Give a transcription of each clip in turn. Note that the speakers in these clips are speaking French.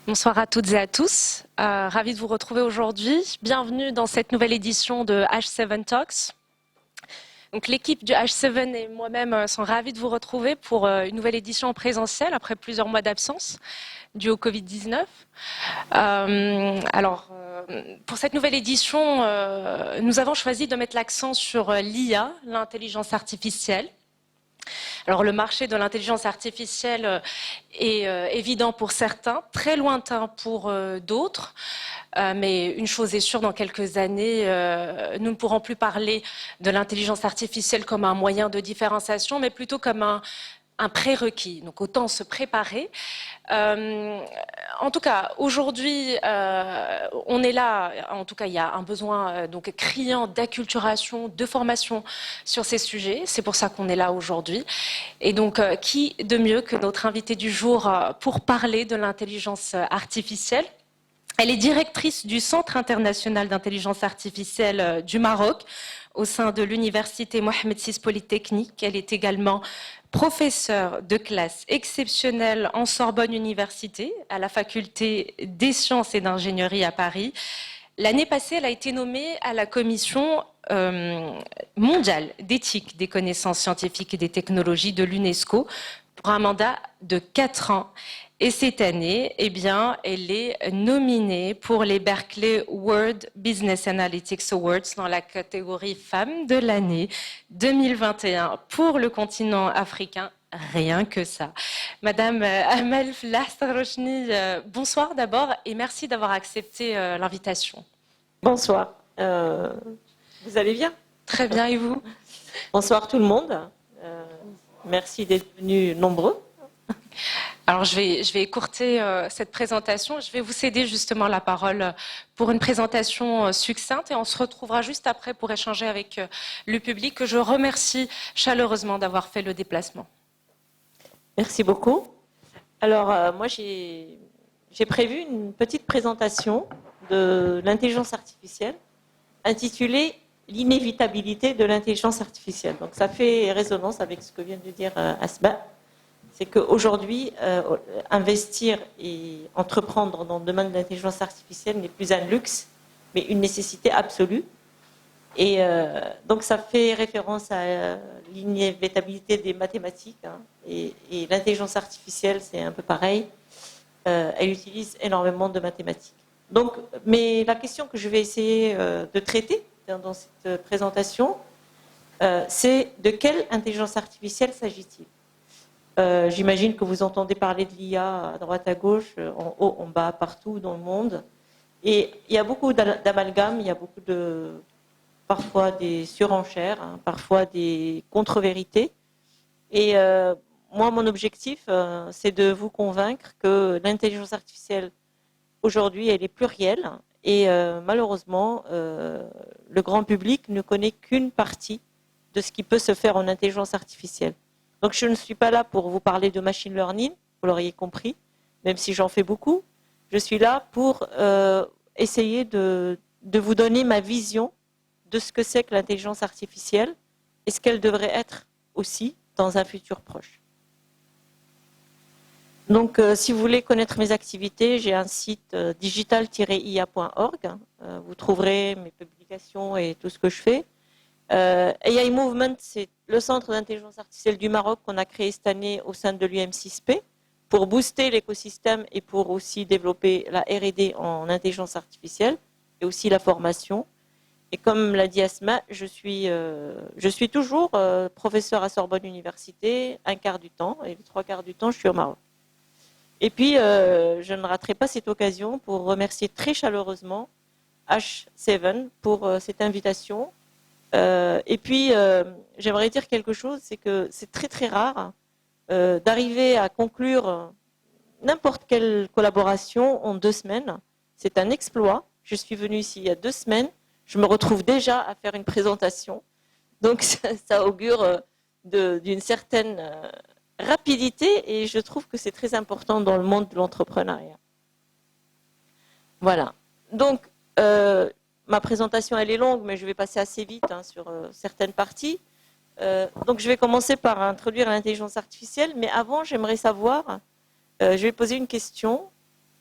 Bonsoir à toutes et à tous. Ravi de vous retrouver aujourd'hui. Bienvenue dans cette nouvelle édition de H7 Talks. Donc, l'équipe du H7 et moi-même sont ravis de vous retrouver pour une nouvelle édition en présentiel après plusieurs mois d'absence due au Covid-19. Pour cette nouvelle édition, nous avons choisi de mettre l'accent sur l'IA, l'intelligence artificielle. Alors le marché de l'intelligence artificielle est évident pour certains, très lointain pour d'autres. Mais une chose est sûre, dans quelques années, nous ne pourrons plus parler de l'intelligence artificielle comme un moyen de différenciation, mais plutôt comme un prérequis. Donc autant se préparer. En tout cas, aujourd'hui, on est là. En tout cas, il y a un besoin donc criant d'acculturation, de formation sur ces sujets. C'est pour ça qu'on est là aujourd'hui. Et donc, qui de mieux que notre invitée du jour pour parler de l'intelligence artificielle? Elle est directrice du Centre international d'intelligence artificielle du Maroc au sein de l'université Mohamed VI Polytechnique. Elle est également professeure de classe exceptionnelle en Sorbonne Université à la faculté des sciences et d'ingénierie à Paris. L'année passée, elle a été nommée à la commission mondiale d'éthique des connaissances scientifiques et des technologies de l'UNESCO pour un mandat de 4 ans. Et cette année, eh bien, elle est nominée pour les Berkeley World Business Analytics Awards dans la catégorie Femmes de l'année 2021 pour le continent africain. Rien que ça. Madame Amel Flastrochny, bonsoir d'abord et merci d'avoir accepté l'invitation. Bonsoir. Vous allez bien? Très bien, et vous? Bonsoir tout le monde. Merci d'être venus nombreux. Alors, je vais écourter cette présentation. Je vais vous céder justement la parole pour une présentation succincte et on se retrouvera juste après pour échanger avec le public que je remercie chaleureusement d'avoir fait le déplacement. Merci beaucoup. Alors, moi, j'ai prévu une petite présentation de l'intelligence artificielle intitulée « L'inévitabilité de l'intelligence artificielle ». Donc, ça fait résonance avec ce que vient de dire Asma. C'est qu'aujourd'hui, investir et entreprendre dans le domaine de l'intelligence artificielle n'est plus un luxe, mais une nécessité absolue. Et donc, ça fait référence à l'inévitabilité des mathématiques. Hein, et l'intelligence artificielle, c'est un peu pareil. Elle utilise énormément de mathématiques. Donc, mais la question que je vais essayer de traiter dans cette présentation, c'est de quelle intelligence artificielle s'agit-il? J'imagine que vous entendez parler de l'IA à droite à gauche, en haut, en bas, partout dans le monde. Et il y a beaucoup d'amalgames, il y a beaucoup parfois des surenchères, hein, parfois des contre-vérités. Et moi, mon objectif, c'est de vous convaincre que l'intelligence artificielle, aujourd'hui, elle est plurielle. Et malheureusement, le grand public ne connaît qu'une partie de ce qui peut se faire en intelligence artificielle. Donc, je ne suis pas là pour vous parler de machine learning, vous l'auriez compris, même si j'en fais beaucoup. Je suis là pour essayer de vous donner ma vision de ce que c'est que l'intelligence artificielle et ce qu'elle devrait être aussi dans un futur proche. Donc, si vous voulez connaître mes activités, j'ai un site digital-ia.org. Vous trouverez mes publications et tout ce que je fais. AI Movement, c'est le centre d'intelligence artificielle du Maroc qu'on a créé cette année au sein de l'UM6P pour booster l'écosystème et pour aussi développer la R&D en intelligence artificielle et aussi la formation. Et comme l'a dit Asma, je suis toujours professeur à Sorbonne Université, un quart du temps, et les 3/4 du temps, je suis au Maroc. Et puis, je ne raterai pas cette occasion pour remercier très chaleureusement H7 pour cette invitation. Et puis, j'aimerais dire quelque chose, c'est que c'est très très rare d'arriver à conclure n'importe quelle collaboration en 2 semaines. C'est un exploit. Je suis venue ici il y a 2 semaines. Je me retrouve déjà à faire une présentation. Donc, ça augure d'une certaine rapidité et je trouve que c'est très important dans le monde de l'entrepreneuriat. Voilà. Donc, ma présentation, elle est longue, mais je vais passer assez vite hein, sur certaines parties. Donc, je vais commencer par introduire l'intelligence artificielle. Mais avant, j'aimerais savoir, je vais poser une question.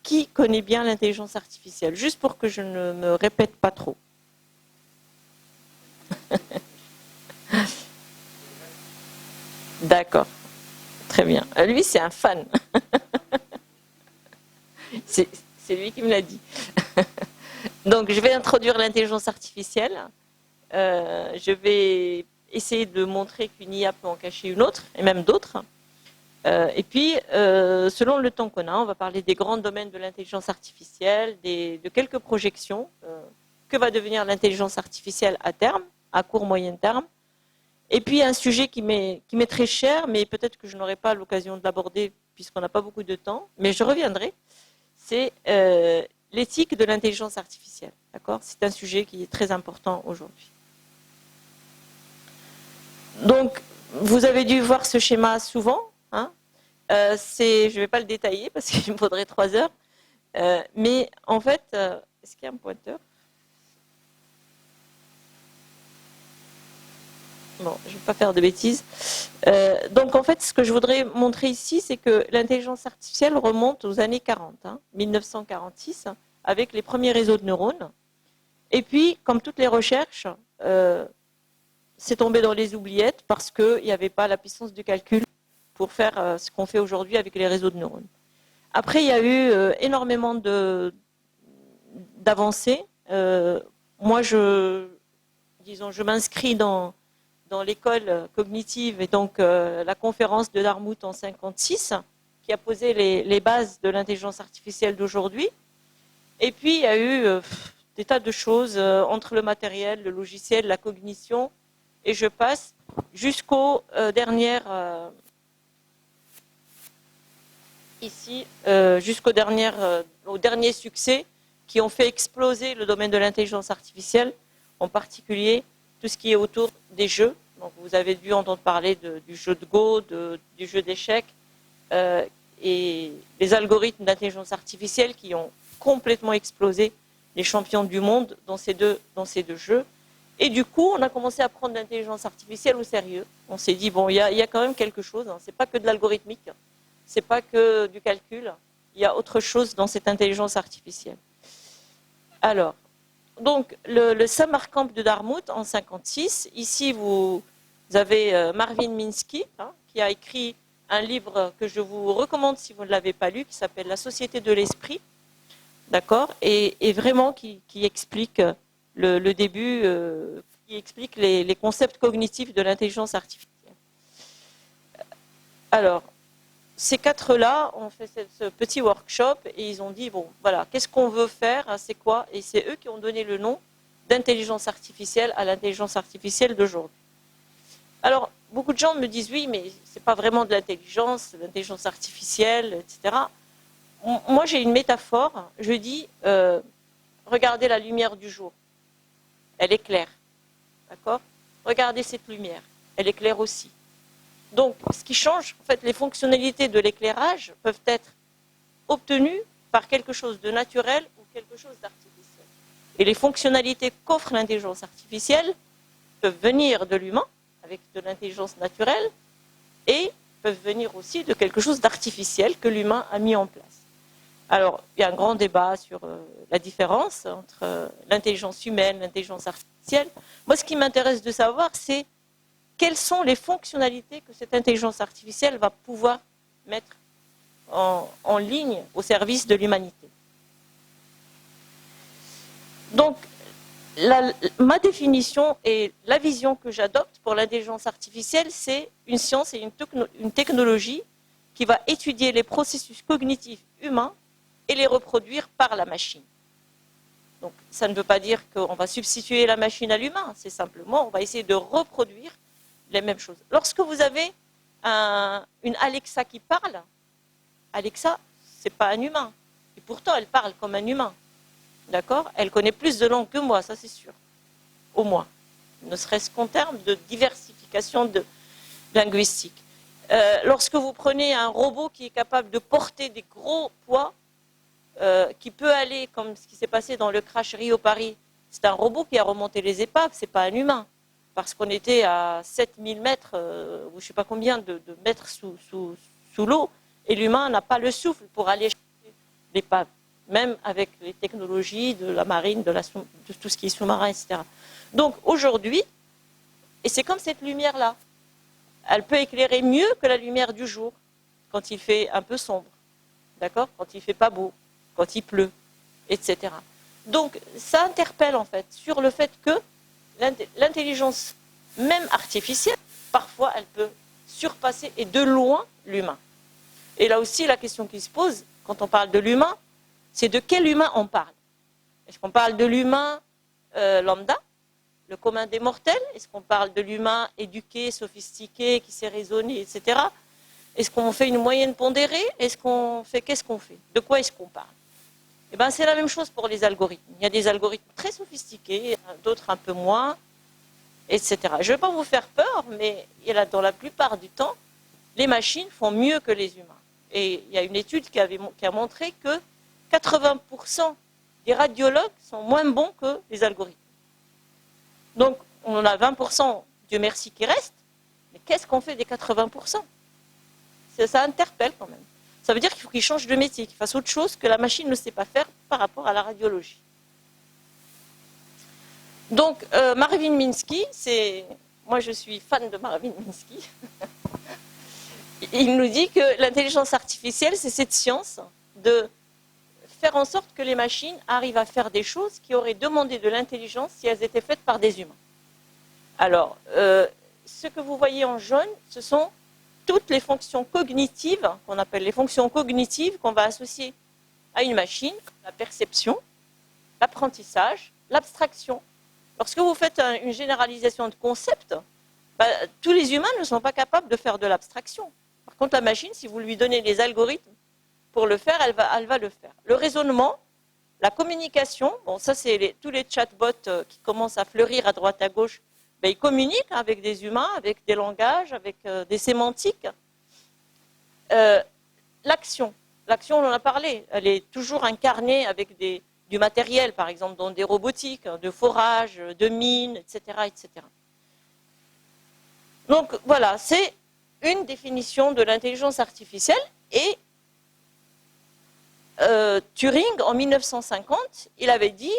qui connaît bien l'intelligence artificielle? Juste pour que je ne me répète pas trop. D'accord. Très bien. Lui, c'est un fan. C'est lui qui me l'a dit. Donc, je vais introduire l'intelligence artificielle. Je vais essayer de montrer qu'une IA peut en cacher une autre, et même d'autres. Et puis, selon le temps qu'on a, on va parler des grands domaines de l'intelligence artificielle, de quelques projections. Que va devenir l'intelligence artificielle à terme, à court, moyen terme. Et puis, un sujet qui m'est très cher, mais peut-être que je n'aurai pas l'occasion de l'aborder puisqu'on n'a pas beaucoup de temps, mais je reviendrai, c'est l'éthique de l'intelligence artificielle. D'accord ? C'est un sujet qui est très important aujourd'hui. Donc, vous avez dû voir ce schéma souvent. Hein. Je ne vais pas le détailler parce qu'il me faudrait 3 heures. Mais en fait, est-ce qu'il y a un pointeur ? Bon, je ne vais pas faire de bêtises. Donc, en fait, ce que je voudrais montrer ici, c'est que l'intelligence artificielle remonte aux années 40, 1946, avec les premiers réseaux de neurones. Et puis, comme toutes les recherches, c'est tombé dans les oubliettes parce qu'il n'y avait pas la puissance de calcul pour faire ce qu'on fait aujourd'hui avec les réseaux de neurones. Après, il y a eu énormément d'avancées. Moi, je m'inscris dans l'école cognitive et donc la conférence de Dartmouth en 1956 qui a posé les bases de l'intelligence artificielle d'aujourd'hui. Et puis, il y a eu des tas de choses entre le matériel, le logiciel, la cognition, et je passe jusqu'aux dernières... aux derniers succès qui ont fait exploser le domaine de l'intelligence artificielle, en particulier tout ce qui est autour des jeux. Donc, vous avez dû entendre parler du jeu de Go, du jeu d'échecs, et les algorithmes d'intelligence artificielle qui ont complètement explosé les champions du monde dans ces deux jeux. Et du coup, on a commencé à prendre l'intelligence artificielle au sérieux. On s'est dit, bon, il y a quand même quelque chose, hein. C'est pas que de l'algorithmique, c'est pas que du calcul, il y a autre chose dans cette intelligence artificielle. Alors, donc, le Summer Camp de Dartmouth en 1956, ici vous avez Marvin Minsky, qui a écrit un livre que je vous recommande si vous ne l'avez pas lu, qui s'appelle La Société de l'Esprit, d'accord, et vraiment qui explique le début, qui explique les concepts cognitifs de l'intelligence artificielle. Alors, ces 4-là ont fait ce petit workshop et ils ont dit, bon, voilà, qu'est-ce qu'on veut faire, c'est quoi? Et c'est eux qui ont donné le nom d'intelligence artificielle à l'intelligence artificielle d'aujourd'hui. Alors, beaucoup de gens me disent, oui, mais c'est pas vraiment de l'intelligence artificielle, etc. Moi, j'ai une métaphore, je dis, regardez la lumière du jour, elle est claire, d'accord? Regardez cette lumière, elle est claire aussi. Donc, ce qui change, en fait, les fonctionnalités de l'éclairage peuvent être obtenues par quelque chose de naturel ou quelque chose d'artificiel. Et les fonctionnalités qu'offre l'intelligence artificielle peuvent venir de l'humain, avec de l'intelligence naturelle, et peuvent venir aussi de quelque chose d'artificiel que l'humain a mis en place. Alors, il y a un grand débat sur la différence entre l'intelligence humaine, l'intelligence artificielle. Moi, ce qui m'intéresse de savoir, c'est quelles sont les fonctionnalités que cette intelligence artificielle va pouvoir mettre en ligne au service de l'humanité. Donc, ma définition et la vision que j'adopte pour l'intelligence artificielle, c'est une science et une technologie qui va étudier les processus cognitifs humains et les reproduire par la machine. Donc, ça ne veut pas dire qu'on va substituer la machine à l'humain, c'est simplement on va essayer de reproduire les mêmes choses. Lorsque vous avez une Alexa qui parle, Alexa, ce n'est pas un humain. Et pourtant, elle parle comme un humain. D'accord ? Elle connaît plus de langues que moi, ça c'est sûr. Au moins. Ne serait-ce qu'en termes de diversification linguistique. Lorsque vous prenez un robot qui est capable de porter des gros poids, qui peut aller, comme ce qui s'est passé dans le crash Rio-Paris, c'est un robot qui a remonté les épaves, ce n'est pas un humain. Parce qu'on était à 7000 mètres, ou je ne sais pas combien de mètres sous l'eau, et l'humain n'a pas le souffle pour aller chercher l'épave, même avec les technologies de la marine, de tout ce qui est sous-marin, etc. Donc aujourd'hui, et c'est comme cette lumière-là, elle peut éclairer mieux que la lumière du jour, quand il fait un peu sombre, d'accord, quand il fait pas beau, quand il pleut, etc. Donc ça interpelle en fait sur le fait que l'intelligence, même artificielle, parfois elle peut surpasser et de loin l'humain. Et là aussi, la question qui se pose, quand on parle de l'humain, c'est de quel humain on parle. Est-ce qu'on parle de l'humain lambda, le commun des mortels? Est-ce qu'on parle de l'humain éduqué, sophistiqué, qui sait raisonner, etc. Est-ce qu'on fait une moyenne pondérée? Qu'est-ce qu'on fait? De quoi est-ce qu'on parle? Eh bien, c'est la même chose pour les algorithmes. Il y a des algorithmes très sophistiqués, d'autres un peu moins, etc. Je ne vais pas vous faire peur, mais dans la plupart du temps, les machines font mieux que les humains. Et il y a une étude qui a montré que 80% des radiologues sont moins bons que les algorithmes. Donc, on a 20%, Dieu merci, qui restent, mais qu'est-ce qu'on fait des 80%? Ça interpelle quand même. Ça veut dire qu'il faut qu'ils changent de métier, qu'ils fassent autre chose que la machine ne sait pas faire par rapport à la radiologie. Donc, Marvin Minsky, moi je suis fan de Marvin Minsky, il nous dit que l'intelligence artificielle, c'est cette science de faire en sorte que les machines arrivent à faire des choses qui auraient demandé de l'intelligence si elles étaient faites par des humains. Alors, ce que vous voyez en jaune, ce sont toutes les fonctions cognitives, qu'on appelle les fonctions cognitives, qu'on va associer à une machine, la perception, l'apprentissage, l'abstraction. Lorsque vous faites une généralisation de concepts, tous les humains ne sont pas capables de faire de l'abstraction. Par contre, la machine, si vous lui donnez les algorithmes pour le faire, elle va le faire. Le raisonnement, la communication, bon, ça c'est tous les chatbots qui commencent à fleurir à droite à gauche, ils communiquent avec des humains, avec des langages, avec des sémantiques. L'action, on en a parlé, elle est toujours incarnée avec du matériel, par exemple, dans des robotiques, de forage, de mines, etc., etc. Donc voilà, c'est une définition de l'intelligence artificielle. Et Turing, en 1950, il avait dit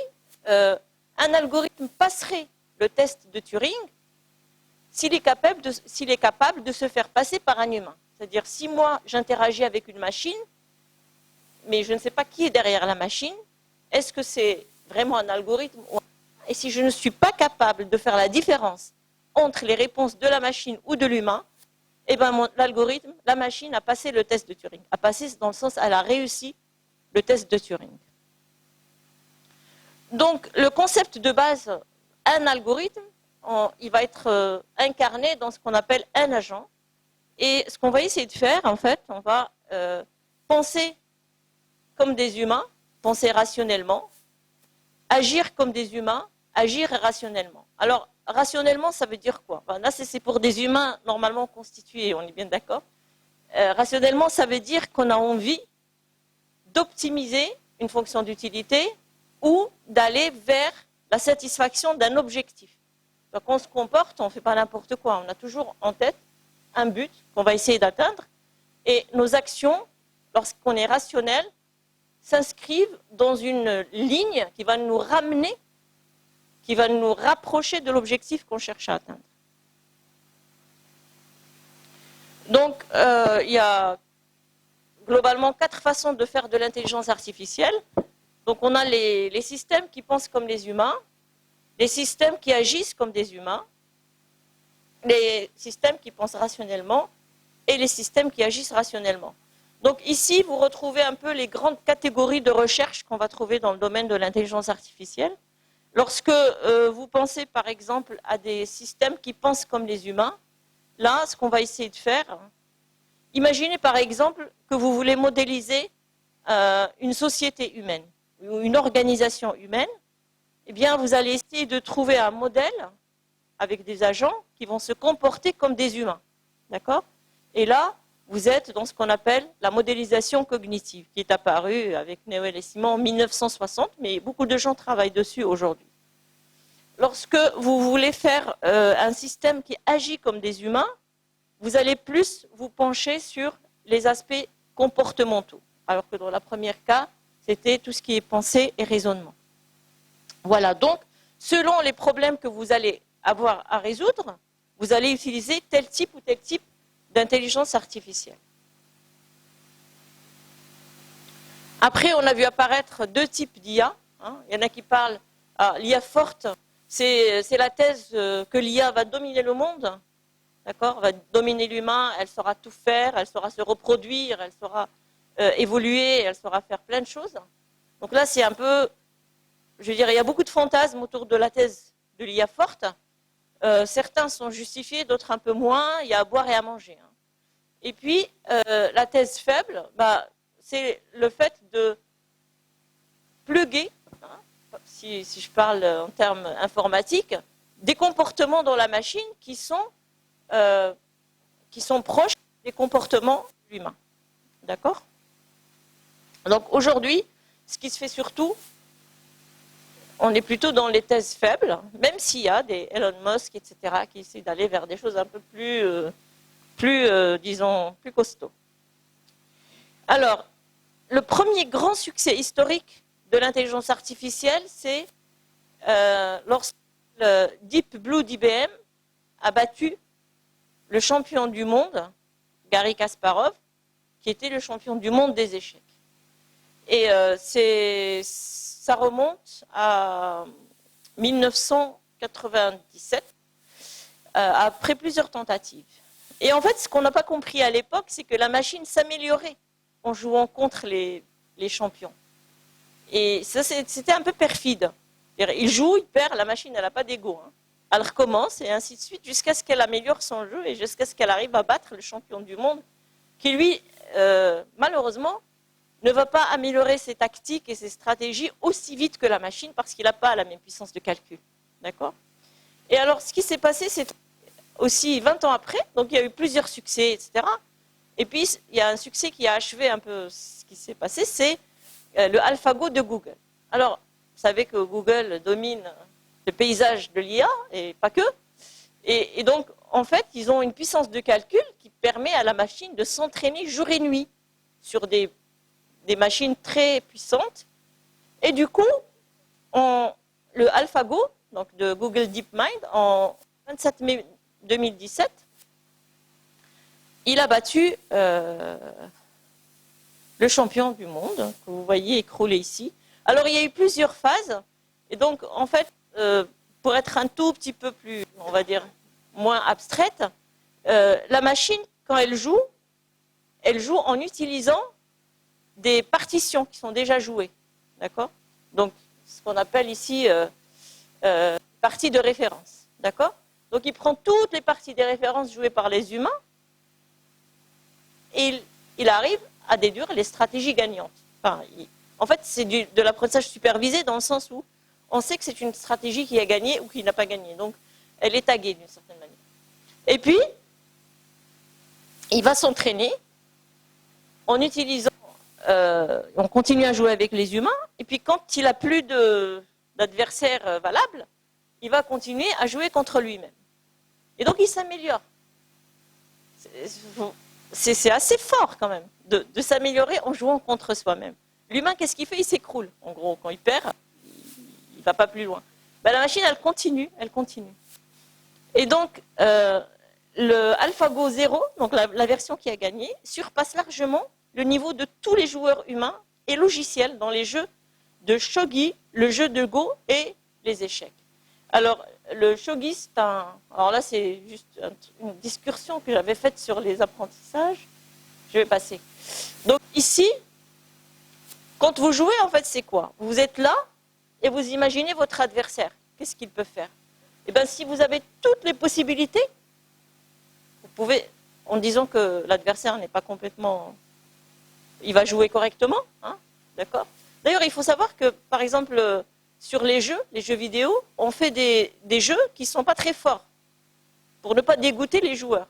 un algorithme passerait le test de Turing s'il est capable de se faire passer par un humain. C'est-à-dire, si moi, j'interagis avec une machine, mais je ne sais pas qui est derrière la machine, est-ce que c'est vraiment un algorithme? Et si je ne suis pas capable de faire la différence entre les réponses de la machine ou de l'humain, eh ben l'algorithme, la machine a passé le test de Turing. A passé dans le sens, elle a réussi le test de Turing. Donc, le concept de base, un algorithme, il va être incarné dans ce qu'on appelle un agent. Et ce qu'on va essayer de faire, en fait, on va penser comme des humains, penser rationnellement, agir comme des humains, agir rationnellement. Alors, rationnellement, ça veut dire quoi? Là, c'est pour des humains normalement constitués, on est bien d'accord. Rationnellement, ça veut dire qu'on a envie d'optimiser une fonction d'utilité ou d'aller vers la satisfaction d'un objectif. Donc, on se comporte, on ne fait pas n'importe quoi. On a toujours en tête un but qu'on va essayer d'atteindre. Et nos actions, lorsqu'on est rationnel, s'inscrivent dans une ligne qui va nous ramener, qui va nous rapprocher de l'objectif qu'on cherche à atteindre. Donc, il y a globalement 4 façons de faire de l'intelligence artificielle. Donc, on a les systèmes qui pensent comme les humains, les systèmes qui agissent comme des humains, les systèmes qui pensent rationnellement et les systèmes qui agissent rationnellement. Donc ici, vous retrouvez un peu les grandes catégories de recherche qu'on va trouver dans le domaine de l'intelligence artificielle. Lorsque vous pensez par exemple à des systèmes qui pensent comme les humains, là, ce qu'on va essayer de faire, imaginez par exemple que vous voulez modéliser une société humaine ou une organisation humaine, eh bien vous allez essayer de trouver un modèle avec des agents qui vont se comporter comme des humains. D'accord? Et là, vous êtes dans ce qu'on appelle la modélisation cognitive, qui est apparue avec Newell et Simon en 1960, mais beaucoup de gens travaillent dessus aujourd'hui. Lorsque vous voulez faire un système qui agit comme des humains, vous allez plus vous pencher sur les aspects comportementaux. Alors que dans le premier cas, C'était tout ce qui est pensée et raisonnement. Voilà, donc, selon les problèmes que vous allez avoir à résoudre, vous allez utiliser tel type ou tel type d'intelligence artificielle. Après, on a vu apparaître deux types d'IA. Il y en a qui parlent, l'IA forte, c'est la thèse que l'IA va dominer le monde, d'accord, va dominer l'humain, elle saura tout faire, elle saura se reproduire, elle saura évoluer, elle saura faire plein de choses. Donc là, c'est un peu, je veux dire, il y a beaucoup de fantasmes autour de la thèse de l'IA forte. Certains sont justifiés, d'autres un peu moins, il y a à boire et à manger. Et puis, la thèse faible, c'est le fait de plugger, si je parle en termes informatiques, des comportements dans la machine qui sont proches des comportements humains. D'accord? Donc aujourd'hui, ce qui se fait surtout, on est plutôt dans les thèses faibles, même s'il y a des Elon Musk, etc., qui essaient d'aller vers des choses un peu disons, plus costauds. Alors, le premier grand succès historique de l'intelligence artificielle, c'est lorsque le Deep Blue d'IBM a battu le champion du monde, Garry Kasparov, qui était le champion du monde des échecs. Et ça remonte à 1997, après plusieurs tentatives. Et en fait, ce qu'on n'a pas compris à l'époque, c'est que la machine s'améliorait en jouant contre les champions. Et ça, c'était un peu perfide. Il joue, il perd, la machine, elle n'a pas d'ego. Elle recommence et ainsi de suite jusqu'à ce qu'elle améliore son jeu et jusqu'à ce qu'elle arrive à battre le champion du monde qui, lui, malheureusement, ne va pas améliorer ses tactiques et ses stratégies aussi vite que la machine parce qu'il n'a pas la même puissance de calcul. D'accord? Et alors, ce qui s'est passé, c'est aussi 20 ans après, donc il y a eu plusieurs succès, etc. Et puis, il y a un succès qui a achevé un peu ce qui s'est passé, c'est le AlphaGo de Google. Alors, vous savez que Google domine le paysage de l'IA, et pas que. Et donc, en fait, ils ont une puissance de calcul qui permet à la machine de s'entraîner jour et nuit sur des machines très puissantes. Et du coup, le AlphaGo, donc de Google DeepMind, en 27 mai 2017, il a battu le champion du monde, que vous voyez écroulé ici. Alors, il y a eu plusieurs phases. Et donc, en fait, pour être un tout petit peu plus, on va dire, moins abstraite, la machine, quand elle joue en utilisant des partitions qui sont déjà jouées. D'accord? Donc, ce qu'on appelle ici partie de référence. D'accord? Donc, il prend toutes les parties des références jouées par les humains et il arrive à déduire les stratégies gagnantes. Enfin, en fait, c'est de l'apprentissage supervisé dans le sens où on sait que c'est une stratégie qui a gagné ou qui n'a pas gagné. Donc, elle est taguée d'une certaine manière. Et puis, il va s'entraîner en utilisant, on continue à jouer avec les humains, et puis quand il n'a plus d'adversaire valable, il va continuer à jouer contre lui-même. Et donc, il s'améliore. C'est assez fort quand même de s'améliorer en jouant contre soi-même. L'humain, qu'est-ce qu'il fait? Il s'écroule. En gros, quand il perd, il ne va pas plus loin. La machine, elle continue. Et donc, le AlphaGo 0, donc la version qui a gagné, surpasse largement le niveau de tous les joueurs humains et logiciels dans les jeux de shogi, le jeu de Go et les échecs. Alors, le shogi, alors là, c'est juste une discussion que j'avais faite sur les apprentissages. Je vais passer. Donc ici, quand vous jouez, en fait, c'est quoi? Vous êtes là et vous imaginez votre adversaire. Qu'est-ce qu'il peut faire? Eh bien, si vous avez toutes les possibilités, vous pouvez, en disant que l'adversaire n'est pas complètement... Il va jouer correctement, d'accord? D'ailleurs, il faut savoir que, par exemple, sur les jeux vidéo, on fait des jeux qui ne sont pas très forts, pour ne pas dégoûter les joueurs.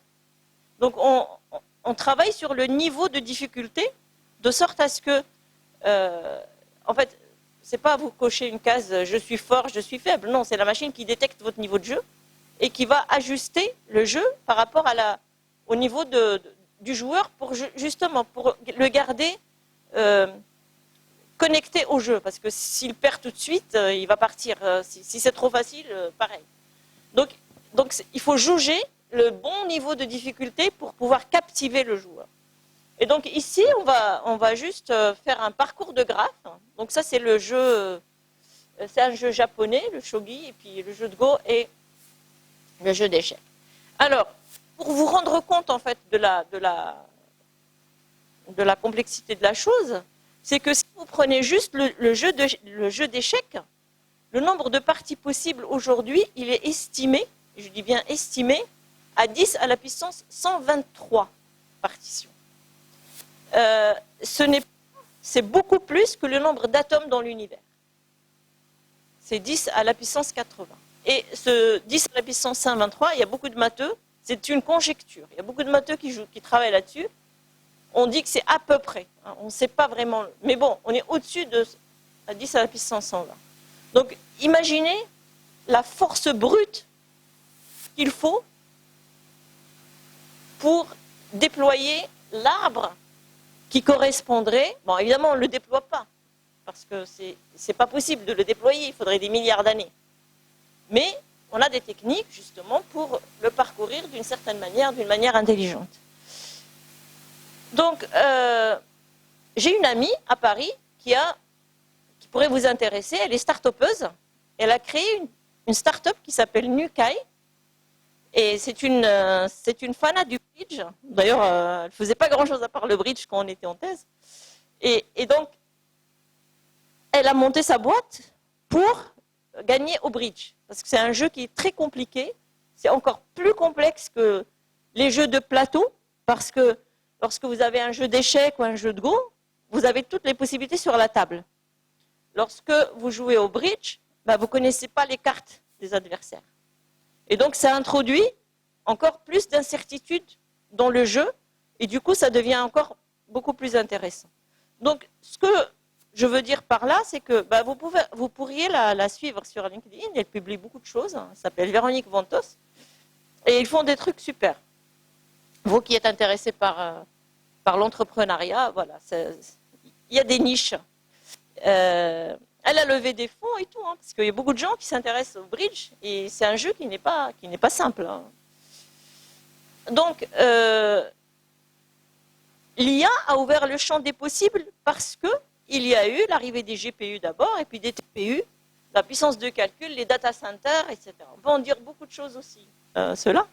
Donc, on travaille sur le niveau de difficulté, de sorte à ce que, en fait, ce n'est pas vous cocher une case « je suis fort, je suis faible ». Non, c'est la machine qui détecte votre niveau de jeu et qui va ajuster le jeu par rapport au niveau du joueur pour justement pour le garder connecté au jeu, parce que s'il perd tout de suite, il va partir. Si c'est trop facile, pareil. Donc, il faut jauger le bon niveau de difficulté pour pouvoir captiver le joueur. Et donc ici, on va juste faire un parcours de graphes. Donc ça, c'est le jeu, c'est un jeu japonais, le shogi, et puis le jeu de Go et le jeu d'échecs. Alors, pour vous rendre compte en fait de la complexité de la chose, c'est que si vous prenez juste le jeu d'échecs, le nombre de parties possibles aujourd'hui, il est estimé, je dis bien estimé, à 10 à la puissance 123 partitions. C'est beaucoup plus que le nombre d'atomes dans l'univers. C'est 10 à la puissance 80. Et ce 10 à la puissance 123, il y a beaucoup de matheux, c'est une conjecture. Il y a beaucoup de matheux qui travaillent là-dessus. On dit que c'est à peu près. Hein, on ne sait pas vraiment. Mais bon, on est au-dessus de 10 à la puissance 120. Donc, imaginez la force brute qu'il faut pour déployer l'arbre qui correspondrait. Bon, évidemment, on ne le déploie pas, parce que ce n'est pas possible de le déployer, il faudrait des milliards d'années. Mais on a des techniques, justement, pour le parcourir d'une certaine manière, d'une manière intelligente. Donc, j'ai une amie à Paris qui pourrait vous intéresser, elle est start-upeuse. Elle a créé une start-up qui s'appelle Nukai. Et c'est une fanat du bridge. D'ailleurs, elle ne faisait pas grand-chose à part le bridge quand on était en thèse. Et donc, elle a monté sa boîte pour gagner au bridge. Parce que c'est un jeu qui est très compliqué. C'est encore plus complexe que les jeux de plateau. Parce que lorsque vous avez un jeu d'échecs ou un jeu de Go, vous avez toutes les possibilités sur la table. Lorsque vous jouez au bridge, vous ne connaissez pas les cartes des adversaires. Et donc, ça introduit encore plus d'incertitude dans le jeu, et du coup, ça devient encore beaucoup plus intéressant. Donc, ce que je veux dire par là, c'est que vous pourriez la suivre sur LinkedIn, elle publie beaucoup de choses, elle s'appelle Véronique Ventos, et ils font des trucs super. Vous qui êtes intéressé par l'entrepreneuriat, voilà, il y a des niches. Elle a levé des fonds et tout, hein, parce qu'il y a beaucoup de gens qui s'intéressent au bridge, et c'est un jeu qui n'est pas simple. Hein. Donc, l'IA a ouvert le champ des possibles parce qu'il y a eu l'arrivée des GPU d'abord, et puis des TPU, la puissance de calcul, les data centers, etc. On peut en dire beaucoup de choses aussi, cela.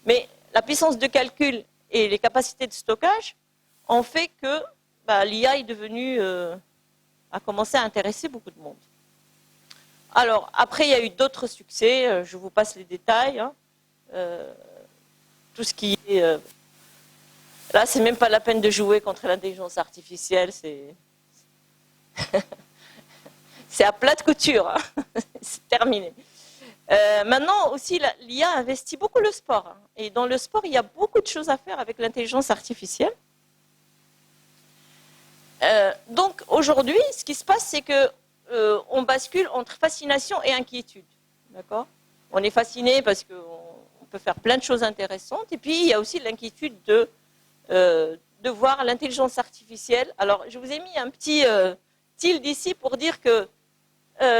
Mais la puissance de calcul et les capacités de stockage ont fait que l'IA est devenue... a commencé à intéresser beaucoup de monde. Alors, après, il y a eu d'autres succès, je vous passe les détails. Hein. Tout ce qui est... là, c'est même pas la peine de jouer contre l'intelligence artificielle, c'est à plate couture, hein. C'est terminé. Maintenant aussi, l'IA investit beaucoup le sport. Hein. Et dans le sport, il y a beaucoup de choses à faire avec l'intelligence artificielle. Donc aujourd'hui, ce qui se passe, c'est que on bascule entre fascination et inquiétude. D'accord ? On est fasciné parce qu'on peut faire plein de choses intéressantes, et puis il y a aussi l'inquiétude de voir l'intelligence artificielle. Alors, je vous ai mis un petit tilde ici pour dire que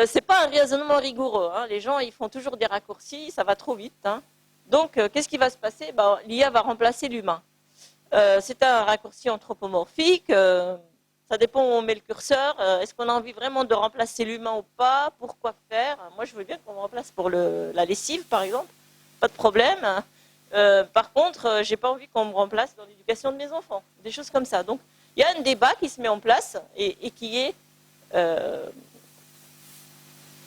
c'est pas un raisonnement rigoureux. Hein. Les gens, ils font toujours des raccourcis, ça va trop vite. Hein. Donc, qu'est-ce qui va se passer ? L'IA va remplacer l'humain. C'est un raccourci anthropomorphique. Ça dépend où on met le curseur. Est-ce qu'on a envie vraiment de remplacer l'humain ou pas ? Pourquoi faire ? Moi, je veux bien qu'on me remplace pour la lessive, par exemple. Pas de problème. Par contre, j'ai pas envie qu'on me remplace dans l'éducation de mes enfants. Des choses comme ça. Donc, il y a un débat qui se met en place et qui est...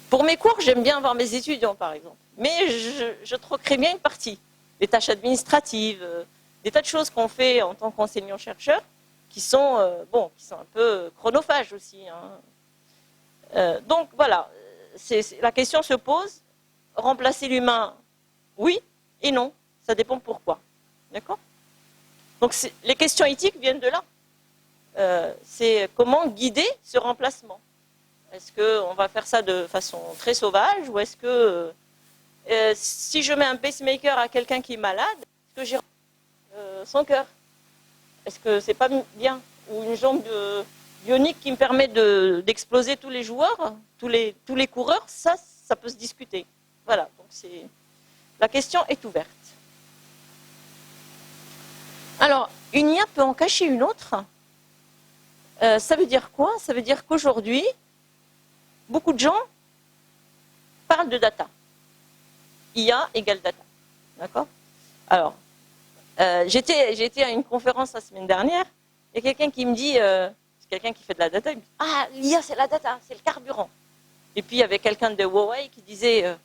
pour mes cours, j'aime bien avoir mes étudiants, par exemple. Mais je troquerais bien une partie. Les tâches administratives, des tas de choses qu'on fait en tant qu'enseignant-chercheur, qui sont un peu chronophages aussi. Hein. Donc voilà, la question se pose, remplacer l'humain, oui et non, ça dépend pourquoi. D'accord ? Donc les questions éthiques viennent de là. C'est comment guider ce remplacement. Est-ce qu'on va faire ça de façon très sauvage, ou est-ce que si je mets un pacemaker à quelqu'un qui est malade, est-ce que j'ai son cœur ? Est-ce que c'est pas bien ? Ou une jambe bionique qui me permet d'exploser tous les joueurs, tous les coureurs, ça peut se discuter. Voilà, donc la question est ouverte. Alors, une IA peut en cacher une autre. Ça veut dire quoi? Ça veut dire qu'aujourd'hui, beaucoup de gens parlent de data. IA égale data. D'accord? Alors, j'étais à une conférence la semaine dernière, et quelqu'un qui me dit, quelqu'un qui fait de la data, il me dit, ah, l'IA c'est la data, c'est le carburant. Et puis il y avait quelqu'un de Huawei qui disait,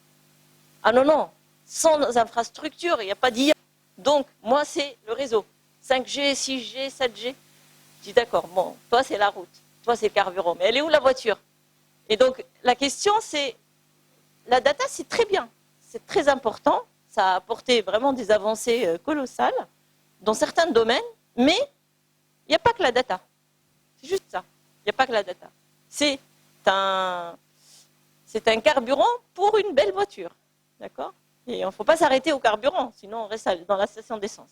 ah non, non, sans infrastructure, il n'y a pas d'IA. Donc, moi c'est le réseau. 5G, 6G, 7G. Je dis d'accord, bon, toi c'est la route, toi c'est le carburant, mais elle est où la voiture? Et donc la question c'est, la data c'est très bien, c'est très important, ça a apporté vraiment des avancées colossales dans certains domaines, mais il n'y a pas que la data. C'est juste ça, il n'y a pas que la data. C'est un carburant pour une belle voiture, d'accord? Et il ne faut pas s'arrêter au carburant, sinon on reste dans la station d'essence.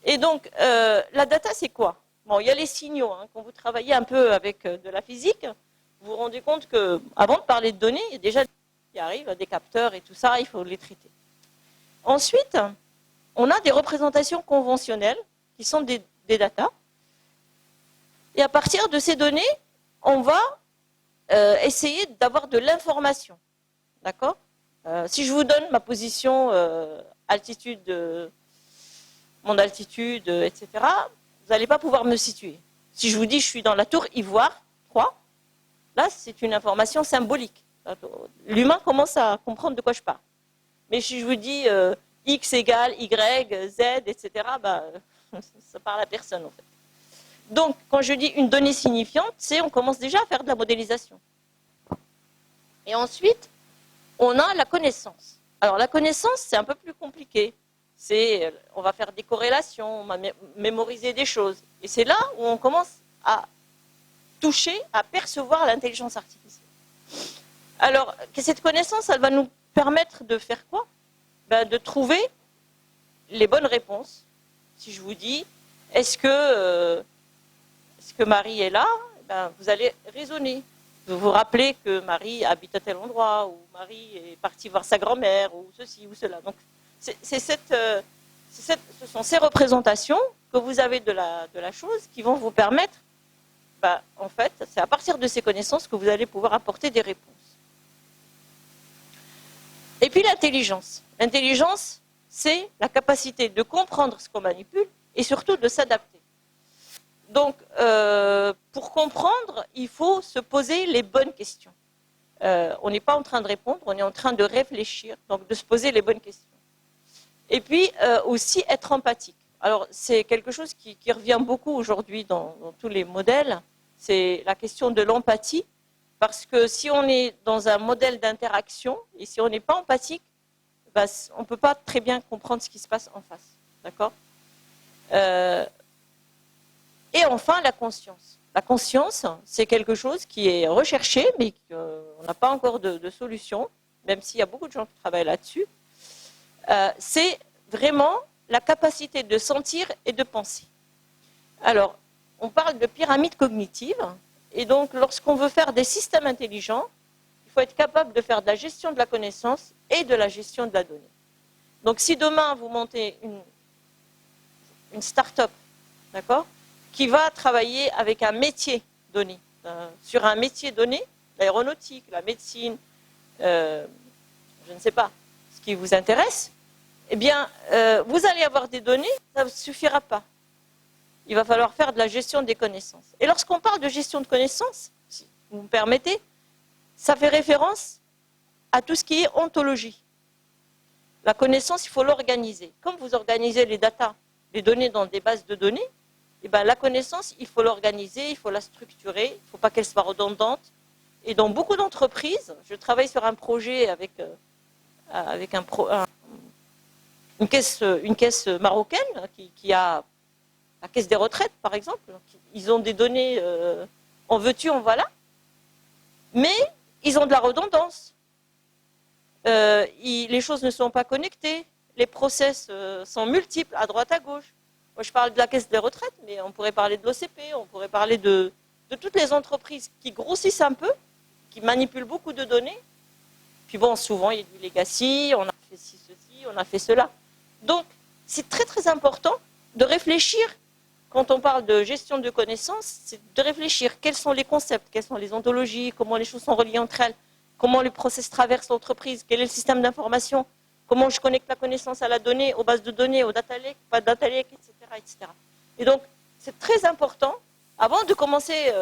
Et donc, la data, c'est quoi? Bon, il y a les signaux. Hein. Quand vous travaillez un peu avec de la physique, vous vous rendez compte qu'avant de parler de données, il y a déjà des qui arrivent, des capteurs et tout ça, il faut les traiter. Ensuite, on a des représentations conventionnelles qui sont des datas. Et à partir de ces données, on va essayer d'avoir de l'information. D'accord? Si je vous donne ma position, altitude, mon altitude, etc., vous n'allez pas pouvoir me situer. Si je vous dis je suis dans la tour Ivoire 3, là c'est une information symbolique. L'humain commence à comprendre de quoi je parle. Mais si je vous dis X égale Y, Z, etc., ça parle à personne en fait. Donc quand je dis une donnée signifiante, on commence déjà à faire de la modélisation. Et ensuite, on a la connaissance. Alors la connaissance, c'est un peu plus compliqué. On va faire des corrélations, on va mémoriser des choses. Et c'est là où on commence à toucher, à percevoir l'intelligence artificielle. Alors, cette connaissance, elle va nous permettre de faire quoi? De trouver les bonnes réponses. Si je vous dis, est-ce que Marie est là? Vous allez raisonner. Vous vous rappelez que Marie habite à tel endroit, ou Marie est partie voir sa grand-mère, ou ceci ou cela. Donc, ce sont ces représentations que vous avez de la chose qui vont vous permettre, en fait, c'est à partir de ces connaissances que vous allez pouvoir apporter des réponses. Et puis l'intelligence. L'intelligence, c'est la capacité de comprendre ce qu'on manipule et surtout de s'adapter. Donc, pour comprendre, il faut se poser les bonnes questions. On n'est pas en train de répondre, on est en train de réfléchir, donc de se poser les bonnes questions. Et puis aussi être empathique. Alors c'est quelque chose qui revient beaucoup aujourd'hui dans tous les modèles, c'est la question de l'empathie, parce que si on est dans un modèle d'interaction, et si on n'est pas empathique, on ne peut pas très bien comprendre ce qui se passe en face. D'accord? Et enfin, la conscience. La conscience, c'est quelque chose qui est recherché, mais on n'a pas encore de solution, même s'il y a beaucoup de gens qui travaillent là-dessus. C'est vraiment la capacité de sentir et de penser. Alors, on parle de pyramide cognitive, et donc lorsqu'on veut faire des systèmes intelligents, il faut être capable de faire de la gestion de la connaissance et de la gestion de la donnée. Donc si demain vous montez une start-up, d'accord, qui va travailler avec un métier donné, sur un métier donné, l'aéronautique, la médecine, je ne sais pas, ce qui vous intéresse, eh bien, vous allez avoir des données, ça ne suffira pas. Il va falloir faire de la gestion des connaissances. Et lorsqu'on parle de gestion de connaissances, si vous me permettez, ça fait référence à tout ce qui est ontologie. La connaissance, il faut l'organiser. Comme vous organisez les data, les données dans des bases de données, eh bien, la connaissance, il faut l'organiser, il faut la structurer, il ne faut pas qu'elle soit redondante. Et dans beaucoup d'entreprises, je travaille sur un projet avec une caisse marocaine qui a la caisse des retraites, par exemple. Ils ont des données en veux-tu, en voilà, mais ils ont de la redondance. Les choses ne sont pas connectées, les process sont multiples, à droite, à gauche. Moi, je parle de la caisse des retraites, mais on pourrait parler de l'OCP, on pourrait parler de de toutes les entreprises qui grossissent un peu, qui manipulent beaucoup de données. Puis bon, souvent, il y a du legacy, on a fait ceci, on a fait cela. Donc, c'est très, très important de réfléchir, quand on parle de gestion de connaissances, c'est de réfléchir quels sont les concepts, quelles sont les ontologies, comment les choses sont reliées entre elles, comment le process traverse l'entreprise, quel est le système d'information, comment je connecte la connaissance à la donnée, aux bases de données, au data lake, pas de data lake, etc., etc. Et donc, c'est très important, avant de commencer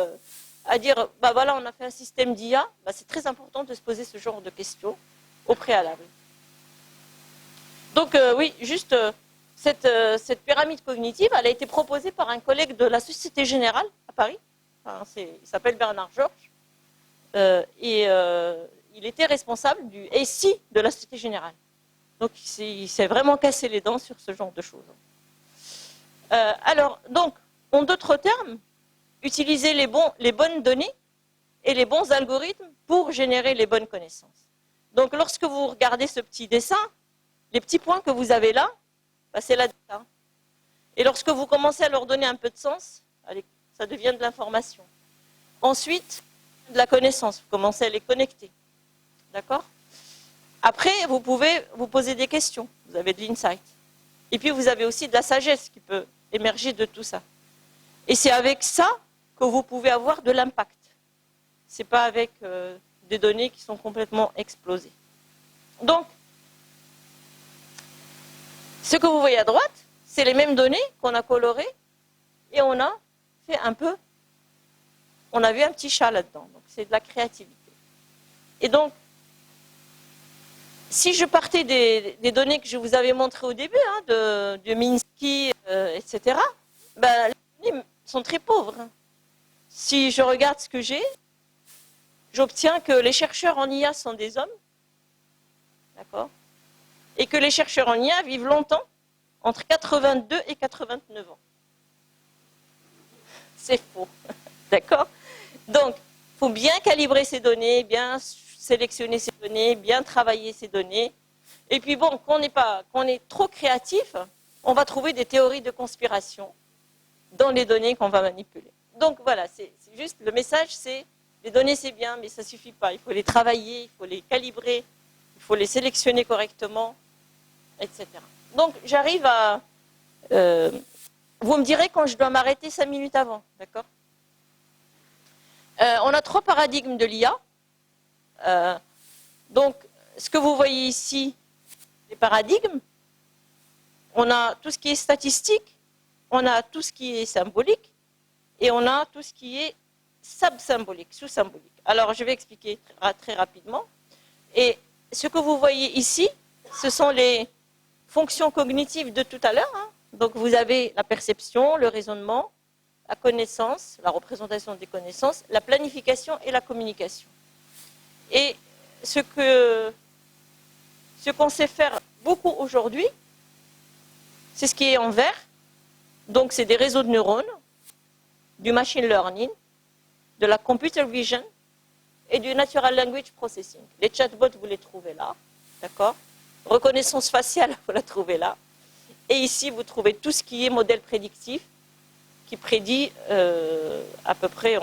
à dire, bah voilà, on a fait un système d'IA, bah c'est très important de se poser ce genre de questions au préalable. Donc, oui, juste, cette pyramide cognitive, elle a été proposée par un collègue de la Société Générale à Paris. Enfin, il s'appelle Bernard Georges. Il était responsable du SI de la Société Générale. Donc, il s'est vraiment cassé les dents sur ce genre de choses. Alors, donc, en d'autres termes, utiliser les bonnes données et les bons algorithmes pour générer les bonnes connaissances. Donc, lorsque vous regardez ce petit dessin, les petits points que vous avez là, bah, c'est la data. Et lorsque vous commencez à leur donner un peu de sens, allez, ça devient de l'information. Ensuite, de la connaissance, vous commencez à les connecter. D'accord ? Après, vous pouvez vous poser des questions, vous avez de l'insight. Et puis, vous avez aussi de la sagesse qui peut émerger de tout ça. Et c'est avec ça que vous pouvez avoir de l'impact. Ce n'est pas avec des données qui sont complètement explosées. Donc, ce que vous voyez à droite, c'est les mêmes données qu'on a colorées et on a fait on a vu un petit chat là-dedans. Donc, c'est de la créativité. Et donc, si je partais des données que je vous avais montrées au début, de Minsky, etc., ben, les données sont très pauvres. Si je regarde ce que j'ai, j'obtiens que les chercheurs en IA sont des hommes, d'accord, et que les chercheurs en IA vivent longtemps, entre 82 et 89 ans. C'est faux, d'accord? Donc, il faut bien calibrer ces données, bien sélectionner ces données, bien travailler ces données. Et puis bon, qu'on est trop créatif, on va trouver des théories de conspiration dans les données qu'on va manipuler. Donc voilà, c'est juste, le message c'est, les données c'est bien, mais ça ne suffit pas. Il faut les travailler, il faut les calibrer, il faut les sélectionner correctement, etc. Donc j'arrive à... vous me direz quand je dois m'arrêter 5 minutes avant, d'accord? On a 3 paradigmes de l'IA. Donc, ce que vous voyez ici, les paradigmes, on a tout ce qui est statistique, on a tout ce qui est symbolique, et on a tout ce qui est sub-symbolique, sous-symbolique. Alors, je vais expliquer très rapidement. Et ce que vous voyez ici, ce sont les fonctions cognitives de tout à l'heure. Donc, vous avez la perception, le raisonnement, la connaissance, la représentation des connaissances, la planification et la communication. Et ce qu'on sait faire beaucoup aujourd'hui, c'est ce qui est en vert. Donc, c'est des réseaux de neurones, du machine learning, de la computer vision et du natural language processing. Les chatbots, vous les trouvez là, d'accord? Reconnaissance faciale, vous la trouvez là. Et ici, vous trouvez tout ce qui est modèle prédictif, qui prédit à peu près,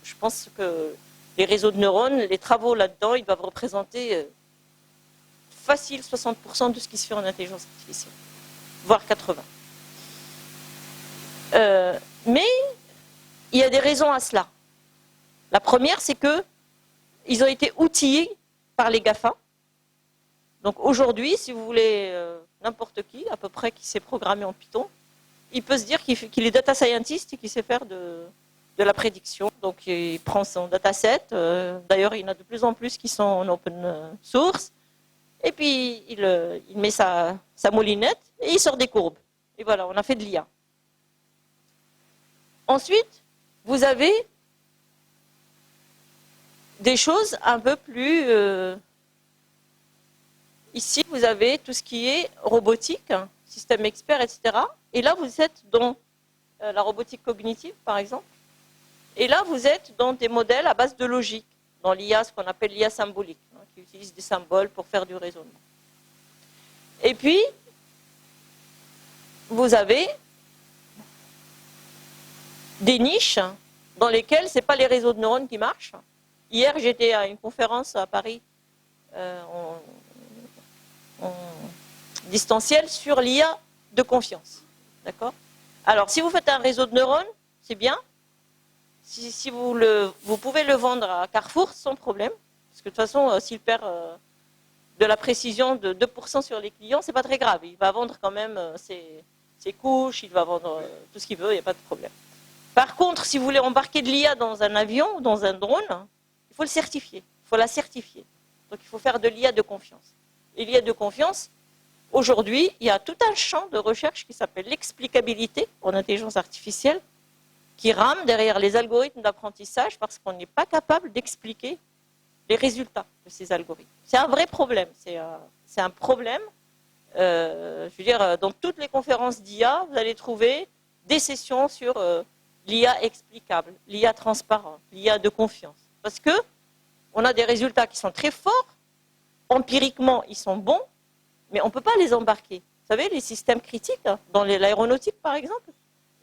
je pense que les réseaux de neurones, les travaux là-dedans, ils doivent représenter facile 60% de ce qui se fait en intelligence artificielle, voire 80%. Mais il y a des raisons à cela. La première, c'est qu'ils ont été outillés par les GAFA. Donc aujourd'hui, si vous voulez, n'importe qui, à peu près, qui sait programmer en Python, il peut se dire qu'il est data scientist et qu'il sait faire de la prédiction. Donc, il prend son dataset. D'ailleurs, il y en a de plus en plus qui sont en open source. Et puis, il met sa moulinette et il sort des courbes. Et voilà, on a fait de l'IA. Ensuite, vous avez des choses un peu plus... ici, vous avez tout ce qui est robotique, système expert, etc. Et là, vous êtes dans la robotique cognitive, par exemple. Et là, vous êtes dans des modèles à base de logique, dans l'IA, ce qu'on appelle l'IA symbolique, qui utilise des symboles pour faire du raisonnement. Et puis, vous avez des niches dans lesquels ce n'est pas les réseaux de neurones qui marchent. Hier, j'étais à une conférence à Paris en distanciel sur l'IA de confiance. D'accord ? Alors, si vous faites un réseau de neurones, c'est bien. Si vous pouvez le vendre à Carrefour sans problème, parce que de toute façon, s'il perd de la précision de 2% sur les clients, c'est pas très grave. Il va vendre quand même ses couches, il va vendre tout ce qu'il veut, il n'y a pas de problème. Par contre, si vous voulez embarquer de l'IA dans un avion ou dans un drone, il faut le certifier, il faut la certifier. Donc il faut faire de l'IA de confiance. Et l'IA de confiance, aujourd'hui, il y a tout un champ de recherche qui s'appelle l'explicabilité en intelligence artificielle, qui rame derrière les algorithmes d'apprentissage parce qu'on n'est pas capable d'expliquer les résultats de ces algorithmes. C'est un vrai problème. C'est un problème. Je veux dire, dans toutes les conférences d'IA, vous allez trouver des sessions sur l'IA explicable, l'IA transparente, l'IA de confiance. Parce que on a des résultats qui sont très forts, empiriquement, ils sont bons, mais on ne peut pas les embarquer. Vous savez, les systèmes critiques, dans l'aéronautique par exemple,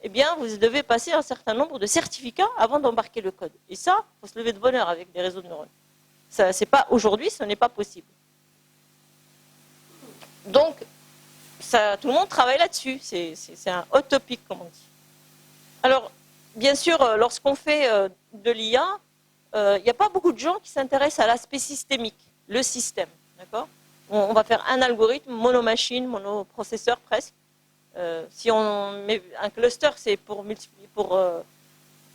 eh bien, vous devez passer un certain nombre de certificats avant d'embarquer le code. Et ça, il faut se lever de bonne heure avec des réseaux de neurones. Aujourd'hui, ce n'est pas possible. Donc, tout le monde travaille là-dessus. C'est un hot topic, comme on dit. Alors, bien sûr, lorsqu'on fait de l'IA, il n'y a pas beaucoup de gens qui s'intéressent à l'aspect systémique, le système. D'accord ? On va faire un algorithme, monomachine, monoprocesseur presque. Si on met un cluster, c'est pour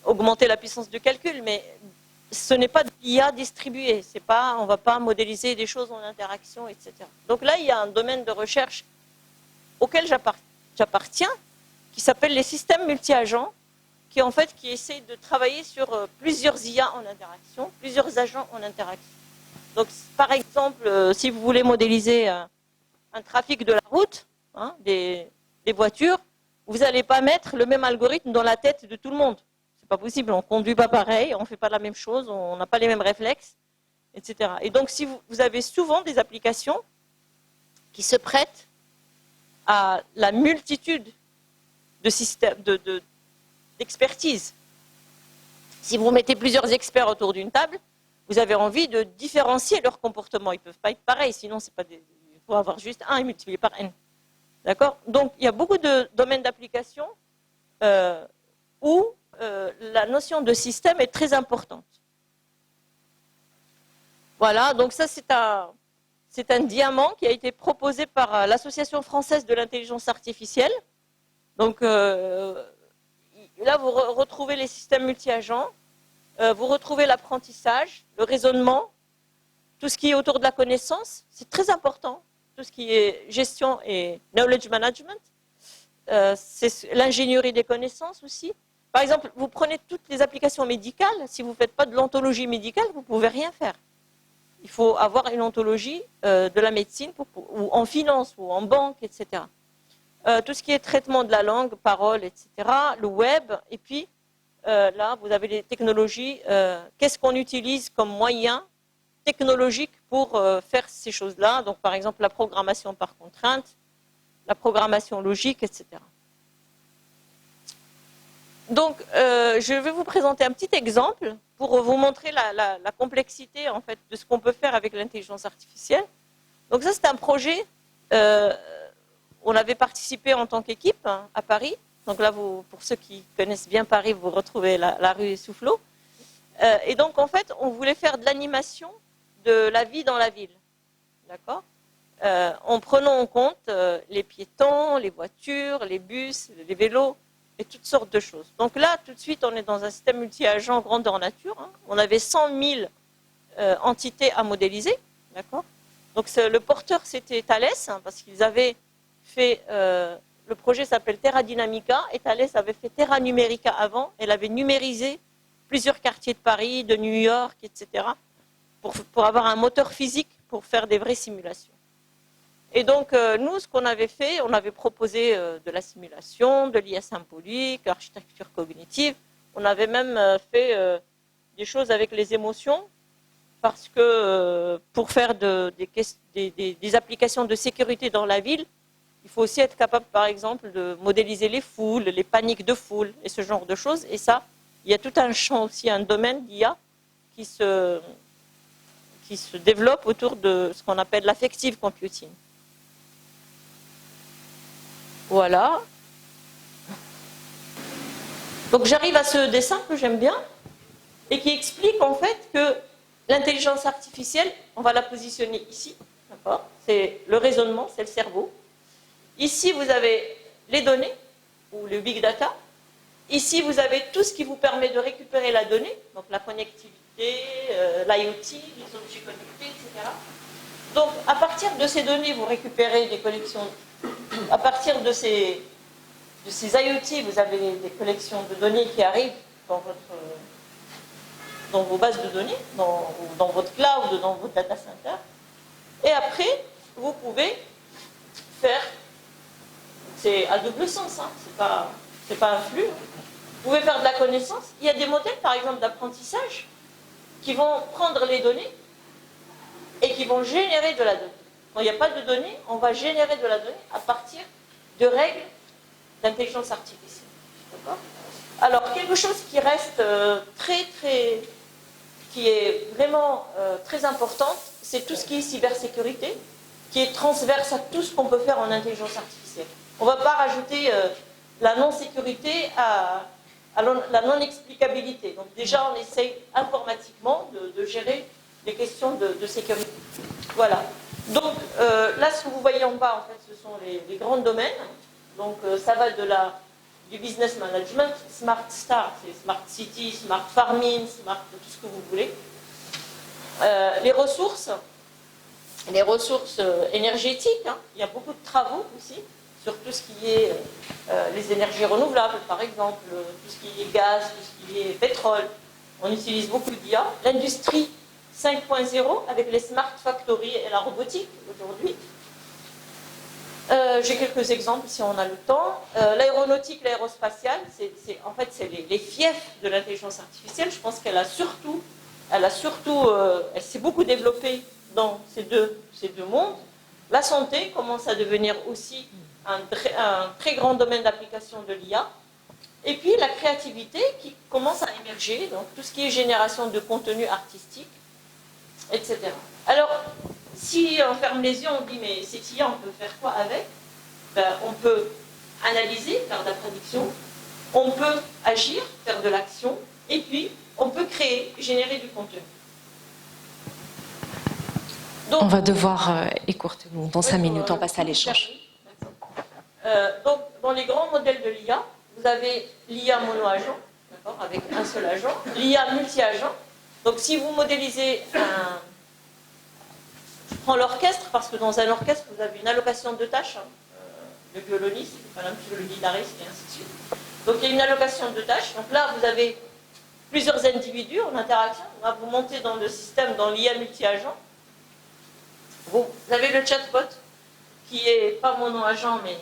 augmenter la puissance de calcul, mais ce n'est pas de l'IA distribuée. On ne va pas modéliser des choses en interaction, etc. Donc là, il y a un domaine de recherche auquel j'appartiens, qui s'appelle les systèmes multi-agents, qui essaye de travailler sur plusieurs IA en interaction, plusieurs agents en interaction. Donc, par exemple, si vous voulez modéliser un trafic de la route, des voitures, vous n'allez pas mettre le même algorithme dans la tête de tout le monde. C'est pas possible, on ne conduit pas pareil, on ne fait pas la même chose, on n'a pas les mêmes réflexes, etc. Et donc, si vous avez souvent des applications qui se prêtent à la multitude de systèmes, d'expertise. Si vous mettez plusieurs experts autour d'une table, vous avez envie de différencier leur comportement. Ils ne peuvent pas être pareils, sinon il faut avoir juste un et multiplier par n. D'accord ? Donc, il y a beaucoup de domaines d'application où la notion de système est très importante. Voilà, donc ça c'est un diamant qui a été proposé par l'Association française de l'intelligence artificielle. Donc là, vous retrouvez les systèmes multi-agents, vous retrouvez l'apprentissage, le raisonnement, tout ce qui est autour de la connaissance, c'est très important. Tout ce qui est gestion et knowledge management, c'est l'ingénierie des connaissances aussi. Par exemple, vous prenez toutes les applications médicales, si vous ne faites pas de l'ontologie médicale, vous ne pouvez rien faire. Il faut avoir une ontologie de la médecine, ou en finance, ou en banque, etc. Tout ce qui est traitement de la langue, parole, etc., le web, et puis là, vous avez les technologies. Qu'est-ce qu'on utilise comme moyen technologique pour faire ces choses-là? Donc, par exemple, la programmation par contrainte, la programmation logique, etc. Donc, je vais vous présenter un petit exemple pour vous montrer la complexité en fait, de ce qu'on peut faire avec l'intelligence artificielle. Donc ça, c'est un projet, on avait participé en tant qu'équipe à Paris. Donc là, pour ceux qui connaissent bien Paris, vous retrouvez la rue Soufflot. Et donc, en fait, on voulait faire de l'animation de la vie dans la ville. D'accord ? En prenant en compte les piétons, les voitures, les bus, les vélos, et toutes sortes de choses. Donc là, tout de suite, on est dans un système multi-agent grandeur nature. On avait 100 000 entités à modéliser. D'accord ? Donc le porteur, c'était Thales, parce qu'ils avaient fait... le projet s'appelle Terra Dynamica, et Thales avait fait Terra Numérica avant. Elle avait numérisé plusieurs quartiers de Paris, de New York, etc., pour avoir un moteur physique pour faire des vraies simulations. Et donc, nous, ce qu'on avait fait, on avait proposé de la simulation, de l'IA symbolique, l'architecture cognitive. On avait même fait des choses avec les émotions, parce que pour faire des applications de sécurité dans la ville, il faut aussi être capable, par exemple, de modéliser les foules, les paniques de foule, et ce genre de choses. Et ça, il y a tout un champ aussi, un domaine d'IA qui se développe autour de ce qu'on appelle l'affective computing. Voilà. Donc j'arrive à ce dessin que j'aime bien et qui explique en fait que l'intelligence artificielle, on va la positionner ici, d'accord? C'est le raisonnement, c'est le cerveau. Ici, vous avez les données, ou le big data. Ici, vous avez tout ce qui vous permet de récupérer la donnée, donc la connectivité, l'IoT, les objets connectés, etc. Donc, à partir de ces données, vous récupérez des collections. À partir de ces IoT, vous avez des collections de données qui arrivent dans vos bases de données, dans votre cloud, dans votre data center. Et après, vous pouvez faire, c'est à double sens, hein, c'est pas un flux. Vous pouvez faire de la connaissance. Il y a des modèles, par exemple, d'apprentissage qui vont prendre les données et qui vont générer de la donnée. Quand il n'y a pas de données, on va générer de la donnée à partir de règles d'intelligence artificielle. D'accord ? Alors, quelque chose qui reste qui est vraiment très importante, c'est tout ce qui est cybersécurité, qui est transverse à tout ce qu'on peut faire en intelligence artificielle. On ne va pas rajouter la non-sécurité à la non-explicabilité. Donc déjà, on essaye informatiquement de gérer les questions de sécurité. Voilà. Donc là, ce que vous voyez en bas, en fait, ce sont les grands domaines. Donc ça va du business management, smart star, c'est smart city, smart farming, smart tout ce que vous voulez. Les ressources énergétiques, hein. Il y a beaucoup de travaux aussi sur tout ce qui est les énergies renouvelables, par exemple, tout ce qui est gaz, tout ce qui est pétrole. On utilise beaucoup d'IA. L'industrie 5.0 avec les smart factories et la robotique aujourd'hui. J'ai quelques exemples si on a le temps. L'aéronautique, l'aérospatiale, en fait, c'est les fiefs de l'intelligence artificielle. Je pense qu'elle s'est beaucoup développée dans ces deux mondes. La santé commence à devenir aussi un très grand domaine d'application de l'IA. Et puis la créativité qui commence à émerger, donc tout ce qui est génération de contenu artistique, etc. Alors, si on ferme les yeux, on dit mais cette IA, on peut faire quoi avec? On peut analyser, faire de la prédiction, on peut agir, faire de l'action, et puis on peut créer, générer du contenu. Donc, on va devoir écourter dans 5 minutes, on passe à l'échange. Donc, dans les grands modèles de l'IA, vous avez l'IA mono-agent, avec un seul agent, l'IA multi-agent. Donc, si vous modélisez je prends l'orchestre, parce que dans un orchestre, vous avez une allocation de tâches, hein, le violoniste, le guitariste, et ainsi de suite. Donc, il y a une allocation de tâches. Donc là, vous avez plusieurs individus en interaction. Là, vous montez dans le système, dans l'IA multi-agent. Vous avez le chatbot, qui n'est pas mono-agent, mais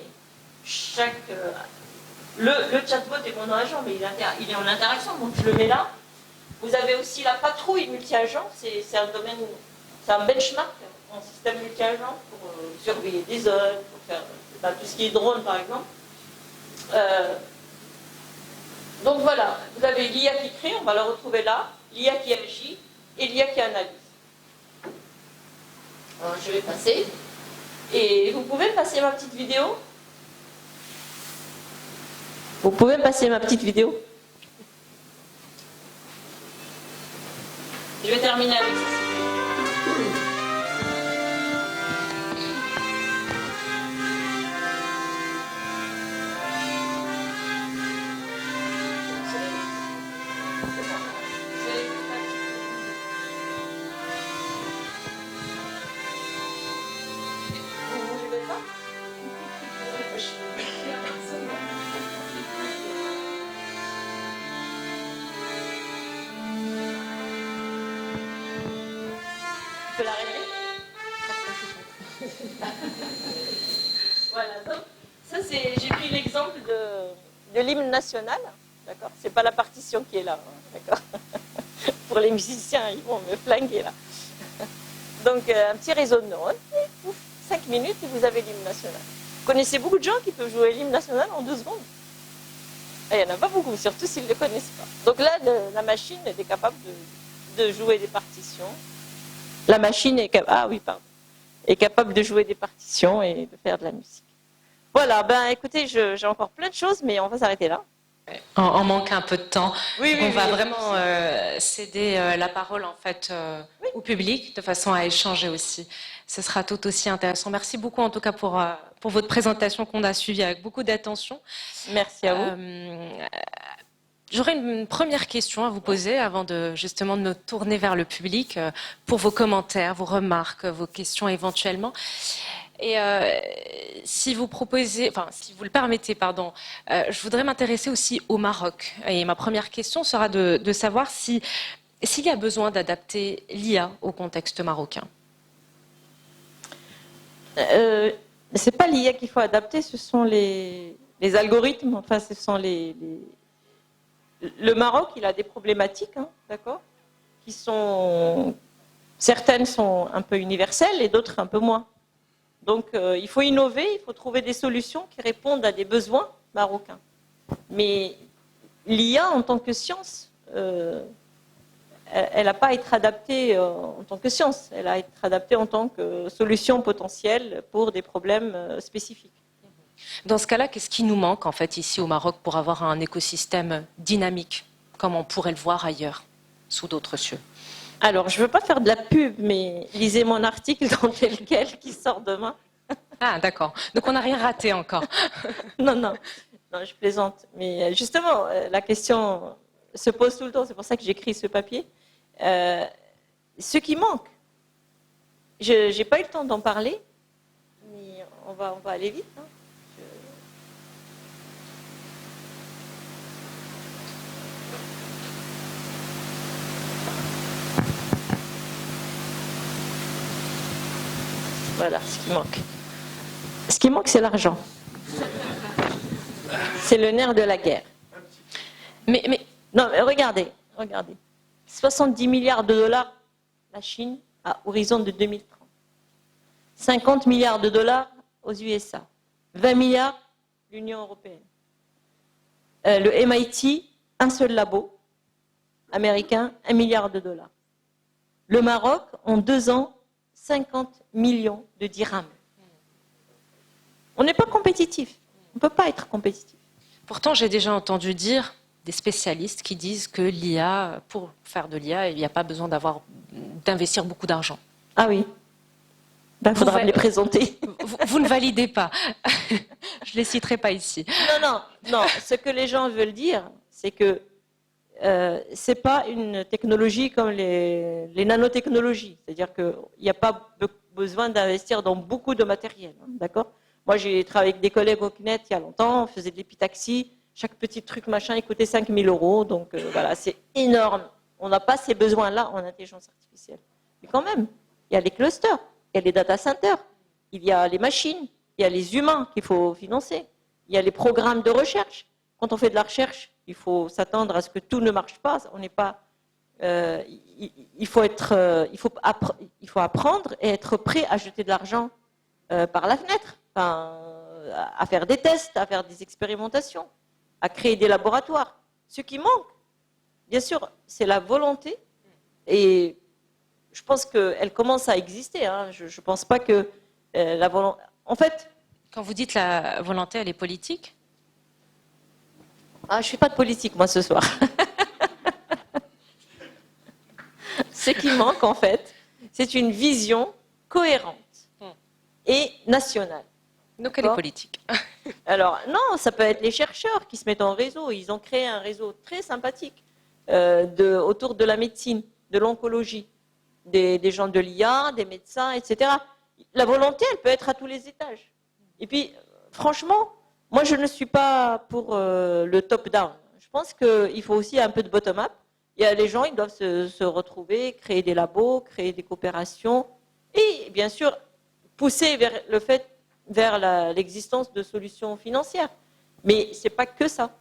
le chatbot est mono-agent, mais il est en interaction, donc je le mets là. Vous avez aussi la patrouille multi-agent, c'est un domaine, c'est un benchmark en système multi-agent pour surveiller des zones, pour faire tout ce qui est drone par exemple. Donc voilà, vous avez l'IA qui crée, on va la retrouver là, l'IA qui agit et l'IA qui analyse. Alors, je vais passer. Et vous pouvez me passer ma petite vidéo? Vous pouvez me passer ma petite vidéo? Je vais terminer avec ça. Je peux l'arrêter? Voilà, donc ça j'ai pris l'exemple de l'hymne national, d'accord? C'est pas la partition qui est là, hein, d'accord? Pour les musiciens, ils vont me flinguer là. Donc un petit réseau de neurones, et pouf, 5 minutes et vous avez l'hymne national. Vous connaissez beaucoup de gens qui peuvent jouer l'hymne national en 2 secondes. Et il n'y en a pas beaucoup, surtout s'ils ne le connaissent pas. Donc là, la machine elle est capable de jouer des partitions. La machine est capable de jouer des partitions et de faire de la musique. Voilà, ben écoutez, j'ai encore plein de choses, mais on va s'arrêter là. On manque un peu de temps. Oui, On va vraiment céder la parole en fait au public de façon à échanger aussi. Ce sera tout aussi intéressant. Merci beaucoup en tout cas pour votre présentation qu'on a suivie avec beaucoup d'attention. Merci à vous. J'aurais une première question à vous poser avant de justement de nous tourner vers le public pour vos commentaires, vos remarques, vos questions éventuellement. Et si vous le permettez, pardon, je voudrais m'intéresser aussi au Maroc. Et ma première question sera de savoir s'il y a besoin d'adapter l'IA au contexte marocain. C'est pas l'IA qu'il faut adapter, ce sont les algorithmes. Enfin, ce sont Le Maroc, il a des problématiques, hein, d'accord, qui sont certaines sont un peu universelles et d'autres un peu moins. Donc, il faut innover, il faut trouver des solutions qui répondent à des besoins marocains. Mais l'IA en tant que science, elle n'a pas à être adaptée en tant que science, elle a à être adaptée en tant que solution potentielle pour des problèmes spécifiques. Dans ce cas-là, qu'est-ce qui nous manque en fait ici au Maroc pour avoir un écosystème dynamique, comme on pourrait le voir ailleurs, sous d'autres cieux? Alors, je ne veux pas faire de la pub, mais lisez mon article dans tel quel qui sort demain. Ah, d'accord. Donc on n'a rien raté encore. Non, je plaisante. Mais justement, la question se pose tout le temps, c'est pour ça que j'écris ce papier. Ce qui manque, je n'ai pas eu le temps d'en parler, mais on va aller vite. Hein. Voilà ce qui manque. Ce qui manque, c'est l'argent. C'est le nerf de la guerre. Non, mais regardez. 70 milliards de dollars, la Chine, à horizon de 2030. 50 milliards de dollars aux USA. 20 milliards, l'Union européenne. Le MIT, un seul labo américain, 1 milliard de dollars. Le Maroc, en 2 ans, 50 millions de dirhams. On n'est pas compétitif. On ne peut pas être compétitif. Pourtant, j'ai déjà entendu dire des spécialistes qui disent que l'IA, pour faire de l'IA, il n'y a pas besoin d'investir beaucoup d'argent. Ah oui. Il faudra me les présenter. Vous ne validez pas. Je ne les citerai pas ici. Non. Ce que les gens veulent dire, c'est que ce n'est pas une technologie comme les nanotechnologies. C'est-à-dire qu'il n'y a pas besoin d'investir dans beaucoup de matériel. Hein, d'accord ? Moi, j'ai travaillé avec des collègues au CNET il y a longtemps, on faisait de l'épitaxie. Chaque petit truc, machin, il coûtait 5 000 €. Donc voilà, c'est énorme. On n'a pas ces besoins-là en intelligence artificielle. Mais quand même, il y a les clusters, il y a les data centers, il y a les machines, il y a les humains qu'il faut financer, il y a les programmes de recherche. Quand on fait de la recherche, il faut s'attendre à ce que tout ne marche pas. On n'est pas. Il faut apprendre et être prêt à jeter de l'argent par la fenêtre, à faire des tests, à faire des expérimentations, à créer des laboratoires. Ce qui manque, bien sûr, c'est la volonté. Et je pense qu'elle commence à exister. Hein. Je ne pense pas que la volonté. En fait. Quand vous dites la volonté, elle est politique ? Je ne suis pas de politique, moi, ce soir. Ce qui manque, en fait, c'est une vision cohérente et nationale. Donc elle est politique. Alors, non, ça peut être les chercheurs qui se mettent en réseau. Ils ont créé un réseau très sympathique autour de la médecine, de l'oncologie, des gens de l'IA, des médecins, etc. La volonté, elle peut être à tous les étages. Et puis, franchement, moi, je ne suis pas pour le top-down. Je pense qu'il faut aussi un peu de bottom-up. Il y a les gens, ils doivent se retrouver, créer des labos, créer des coopérations et, bien sûr, pousser vers l'existence de solutions financières. Mais ce n'est pas que ça.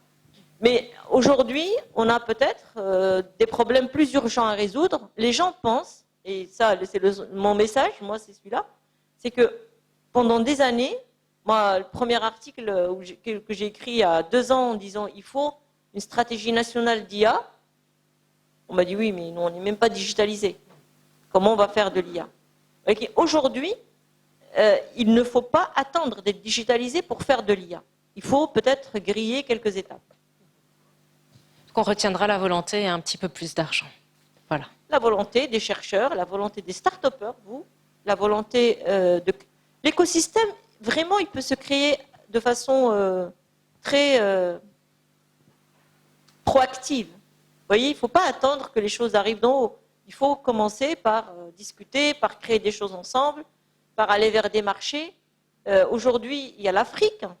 Mais aujourd'hui, on a peut-être des problèmes plus urgents à résoudre. Les gens pensent, et ça, c'est mon message, moi, c'est celui-là, c'est que pendant des années, Moi, le premier article que j'ai écrit il y a 2 ans en disant il faut une stratégie nationale d'IA, on m'a dit oui, mais nous, on n'est même pas digitalisé. Comment on va faire de l'IA? Aujourd'hui, il ne faut pas attendre d'être digitalisé pour faire de l'IA. Il faut peut-être griller quelques étapes. On retiendra la volonté et un petit peu plus d'argent. Voilà. La volonté des chercheurs, la volonté des start-upers, la volonté de... L'écosystème, vraiment, il peut se créer de façon très proactive. Vous voyez, il ne faut pas attendre que les choses arrivent d'en haut. Il faut commencer par discuter, par créer des choses ensemble, par aller vers des marchés. Aujourd'hui, il y a l'Afrique, hein.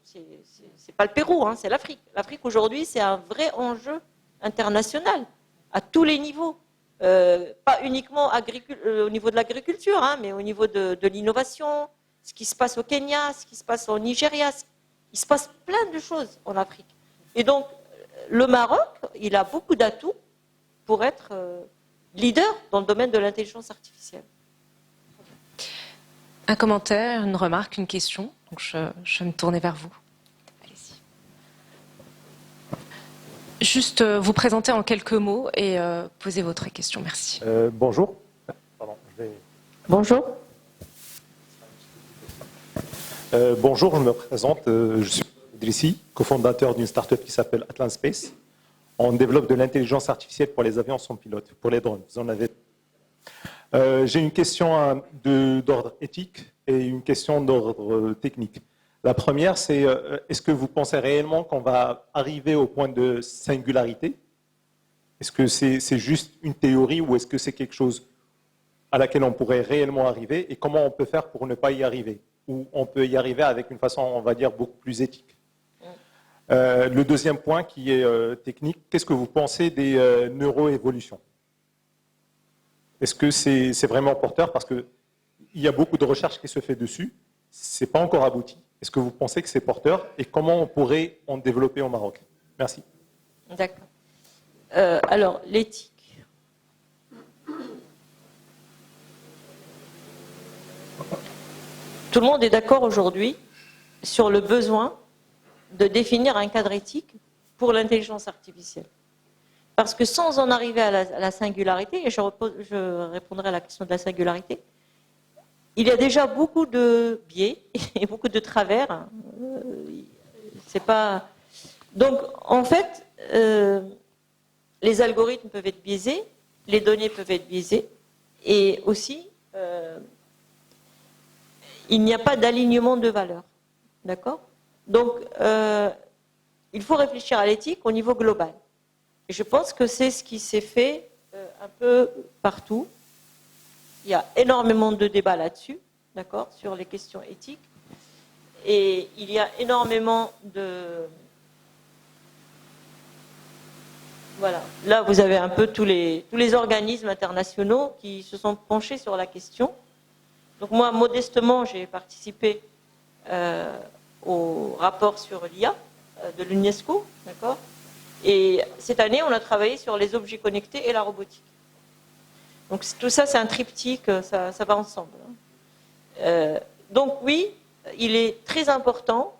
C'est pas le Pérou, hein, c'est l'Afrique. L'Afrique, aujourd'hui, c'est un vrai enjeu international, à tous les niveaux. Pas uniquement au niveau de l'agriculture, hein, mais au niveau de l'innovation, ce qui se passe au Kenya, ce qui se passe au Nigeria. Il se passe plein de choses en Afrique. Et donc, le Maroc, il a beaucoup d'atouts pour être leader dans le domaine de l'intelligence artificielle. Un commentaire, une remarque, une question. Donc je vais me tourner vers vous. Allez-y. Juste vous présenter en quelques mots et poser votre question. Merci. Bonjour. Pardon, Bonjour. Bonjour, je me présente. Je suis Idrissi, cofondateur d'une start-up qui s'appelle Atlan Space. On développe de l'intelligence artificielle pour les avions sans pilote, pour les drones. Vous en avez. J'ai une question d'ordre éthique et une question d'ordre technique. La première, c'est est-ce que vous pensez réellement qu'on va arriver au point de singularité? Est-ce que c'est juste une théorie ou est-ce que c'est quelque chose à laquelle on pourrait réellement arriver? Et comment on peut faire pour ne pas y arriver? Ou on peut y arriver avec une façon, on va dire, beaucoup plus éthique? Le deuxième point qui est technique, qu'est-ce que vous pensez des neuroévolutions? Est-ce que c'est vraiment porteur? Parce qu'il y a beaucoup de recherches qui se fait dessus. Ce n'est pas encore abouti. Est-ce que vous pensez que c'est porteur? Et comment on pourrait en développer au Maroc? Merci. D'accord. Alors, l'éthique. Tout le monde est d'accord aujourd'hui sur le besoin de définir un cadre éthique pour l'intelligence artificielle. Parce que sans en arriver à la singularité, et je répondrai à la question de la singularité, il y a déjà beaucoup de biais et beaucoup de travers. C'est pas... Donc, en fait, les algorithmes peuvent être biaisés, les données peuvent être biaisées, et aussi, il n'y a pas d'alignement de valeurs. D'accord? Donc, il faut réfléchir à l'éthique au niveau global. Et je pense que c'est ce qui s'est fait un peu partout. Il y a énormément de débats là-dessus, d'accord, sur les questions éthiques. Et il y a énormément de... Voilà. Là, vous avez un peu tous les organismes internationaux qui se sont penchés sur la question. Donc moi, modestement, j'ai participé au rapport sur l'IA de l'UNESCO, d'accord. Et cette année, on a travaillé sur les objets connectés et la robotique. Donc tout ça, c'est un triptyque, ça va ensemble. Donc oui, il est très important,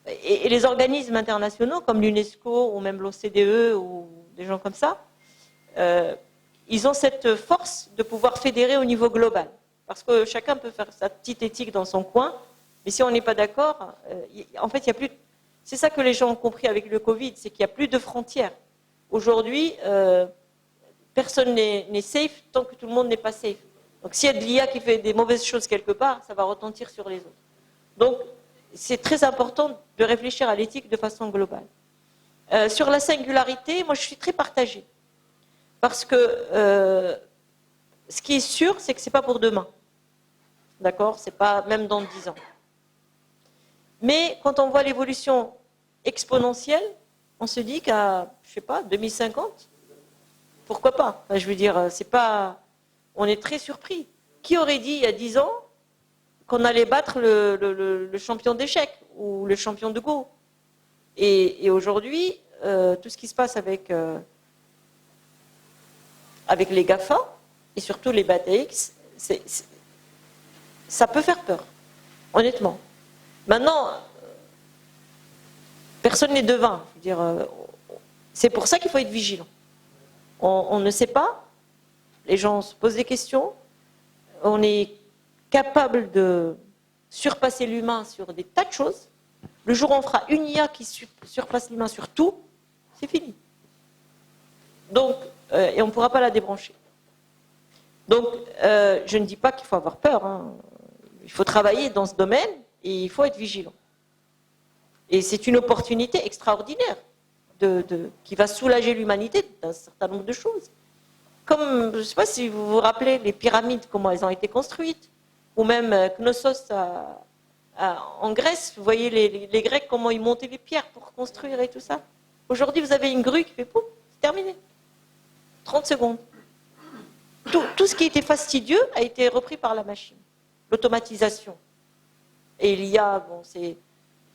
et les organismes internationaux comme l'UNESCO ou même l'OCDE ou des gens comme ça, ils ont cette force de pouvoir fédérer au niveau global. Parce que chacun peut faire sa petite éthique dans son coin, mais si on n'est pas d'accord, en fait, il n'y a plus... C'est ça que les gens ont compris avec le Covid, c'est qu'il n'y a plus de frontières. Aujourd'hui, personne n'est safe tant que tout le monde n'est pas safe. Donc s'il y a de l'IA qui fait des mauvaises choses quelque part, ça va retentir sur les autres. Donc c'est très important de réfléchir à l'éthique de façon globale. Sur la singularité, moi je suis très partagée. Parce que ce qui est sûr, c'est que ce n'est pas pour demain. D'accord? Ce n'est pas même dans 10 ans. Mais quand on voit l'évolution exponentielle, on se dit qu'à, je sais pas, 2050, pourquoi pas? Enfin, je veux dire, c'est pas... On est très surpris. Qui aurait dit il y a 10 ans qu'on allait battre le champion d'échecs ou le champion de Go? Et aujourd'hui, tout ce qui se passe avec les GAFA, et surtout les BATX, ça peut faire peur, honnêtement. Maintenant, personne n'est devin. Je veux dire, c'est pour ça qu'il faut être vigilant. On ne sait pas, les gens se posent des questions, on est capable de surpasser l'humain sur des tas de choses. Le jour où on fera une IA qui surpasse l'humain sur tout, c'est fini. Donc, et on ne pourra pas la débrancher. Donc, je ne dis pas qu'il faut avoir peur. Hein. Il faut travailler dans ce domaine et il faut être vigilant. Et c'est une opportunité extraordinaire qui va soulager l'humanité d'un certain nombre de choses. Comme, je ne sais pas si vous vous rappelez, les pyramides, comment elles ont été construites, ou même Knossos en Grèce, vous voyez les Grecs, comment ils montaient les pierres pour construire et tout ça. Aujourd'hui, vous avez une grue qui fait pouf, c'est terminé. 30 secondes. Tout ce qui était fastidieux a été repris par la machine. L'automatisation. Et l'IA, bon,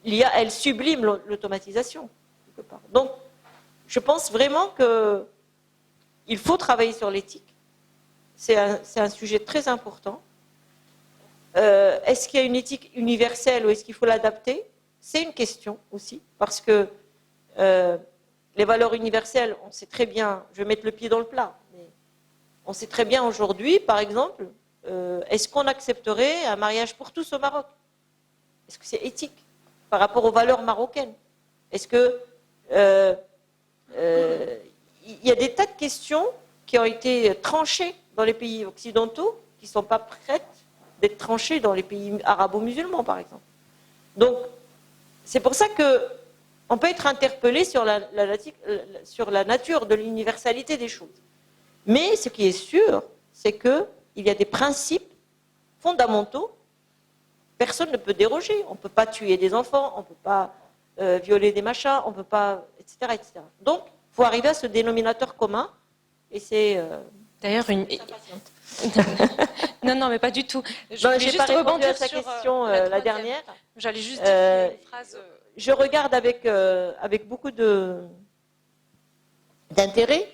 l'IA, elle sublime l'automatisation, quelque part. Donc, je pense vraiment qu'il faut travailler sur l'éthique. C'est un sujet très important. Est-ce qu'il y a une éthique universelle ou est-ce qu'il faut l'adapter? C'est une question aussi, parce que les valeurs universelles, on sait très bien, je vais mettre le pied dans le plat, mais on sait très bien aujourd'hui, par exemple, est-ce qu'on accepterait un mariage pour tous au Maroc? Est-ce que c'est éthique par rapport aux valeurs marocaines? Est-ce que il y a des tas de questions qui ont été tranchées dans les pays occidentaux qui ne sont pas prêtes d'être tranchées dans les pays arabo-musulmans, par exemple. Donc, c'est pour ça qu'on peut être interpellé sur la nature de l'universalité des choses. Mais ce qui est sûr, c'est qu'il y a des principes fondamentaux. Personne ne peut déroger. On ne peut pas tuer des enfants, on ne peut pas violer des machins, on ne peut pas, etc., etc. Donc, il faut arriver à ce dénominateur commun. Et c'est... D'ailleurs, non, mais pas du tout. Je voulais juste rebondir à sa question, la dernière. J'allais juste dire une phrase. Je regarde avec beaucoup d'intérêt,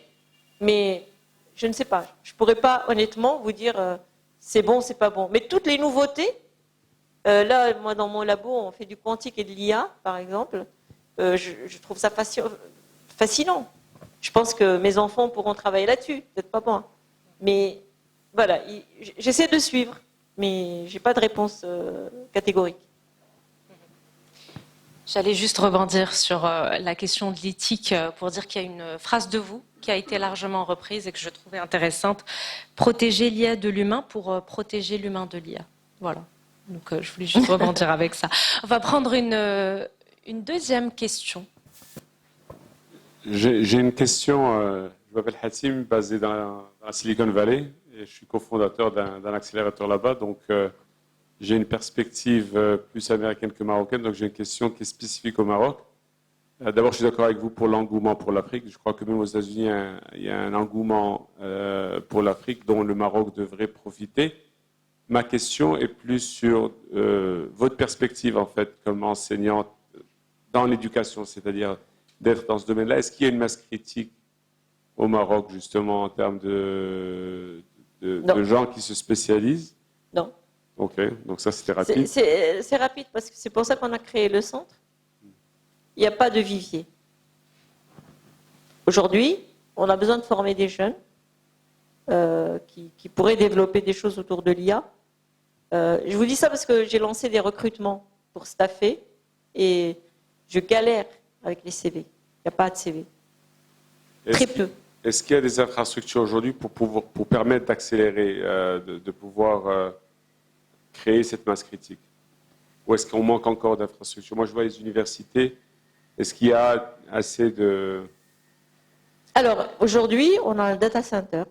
mais je ne sais pas. Je ne pourrais pas honnêtement vous dire c'est bon, c'est pas bon. Mais toutes les nouveautés, là, moi dans mon labo, on fait du quantique et de l'IA, par exemple. Je trouve ça fascinant. Je pense que mes enfants pourront travailler là-dessus, peut-être pas moi. Mais voilà, j'essaie de suivre, mais je n'ai pas de réponse catégorique. J'allais juste rebondir sur la question de l'éthique pour dire qu'il y a une phrase de vous qui a été largement reprise et que je trouvais intéressante. Protéger l'IA de l'humain pour protéger l'humain de l'IA. Voilà. Donc je voulais juste rebondir avec ça. On va prendre une deuxième question. J'ai une question. Je m'appelle Hatim, basé dans la Silicon Valley, et je suis cofondateur d'un accélérateur là-bas. Donc, j'ai une perspective plus américaine que marocaine. Donc, j'ai une question qui est spécifique au Maroc. D'abord, je suis d'accord avec vous pour l'engouement pour l'Afrique. Je crois que même aux États-Unis, il y a un engouement pour l'Afrique dont le Maroc devrait profiter. Ma question est plus sur votre perspective, en fait, comme enseignante dans l'éducation, c'est-à-dire d'être dans ce domaine-là. Est-ce qu'il y a une masse critique au Maroc, justement, en termes de gens qui se spécialisent? Non. Ok, donc ça, c'était rapide. C'est rapide parce que c'est pour ça qu'on a créé le centre. Il n'y a pas de vivier. Aujourd'hui, on a besoin de former des jeunes qui pourraient développer des choses autour de l'IA. Je vous dis ça parce que j'ai lancé des recrutements pour staffer et je galère avec les CV. Il n'y a pas de CV. Très peu. Est-ce qu'il y a des infrastructures aujourd'hui pour permettre d'accélérer, de pouvoir créer cette masse critique? Ou est-ce qu'on manque encore d'infrastructures? Moi, je vois les universités. Est-ce qu'il y a assez de... Alors, aujourd'hui, on a un data center.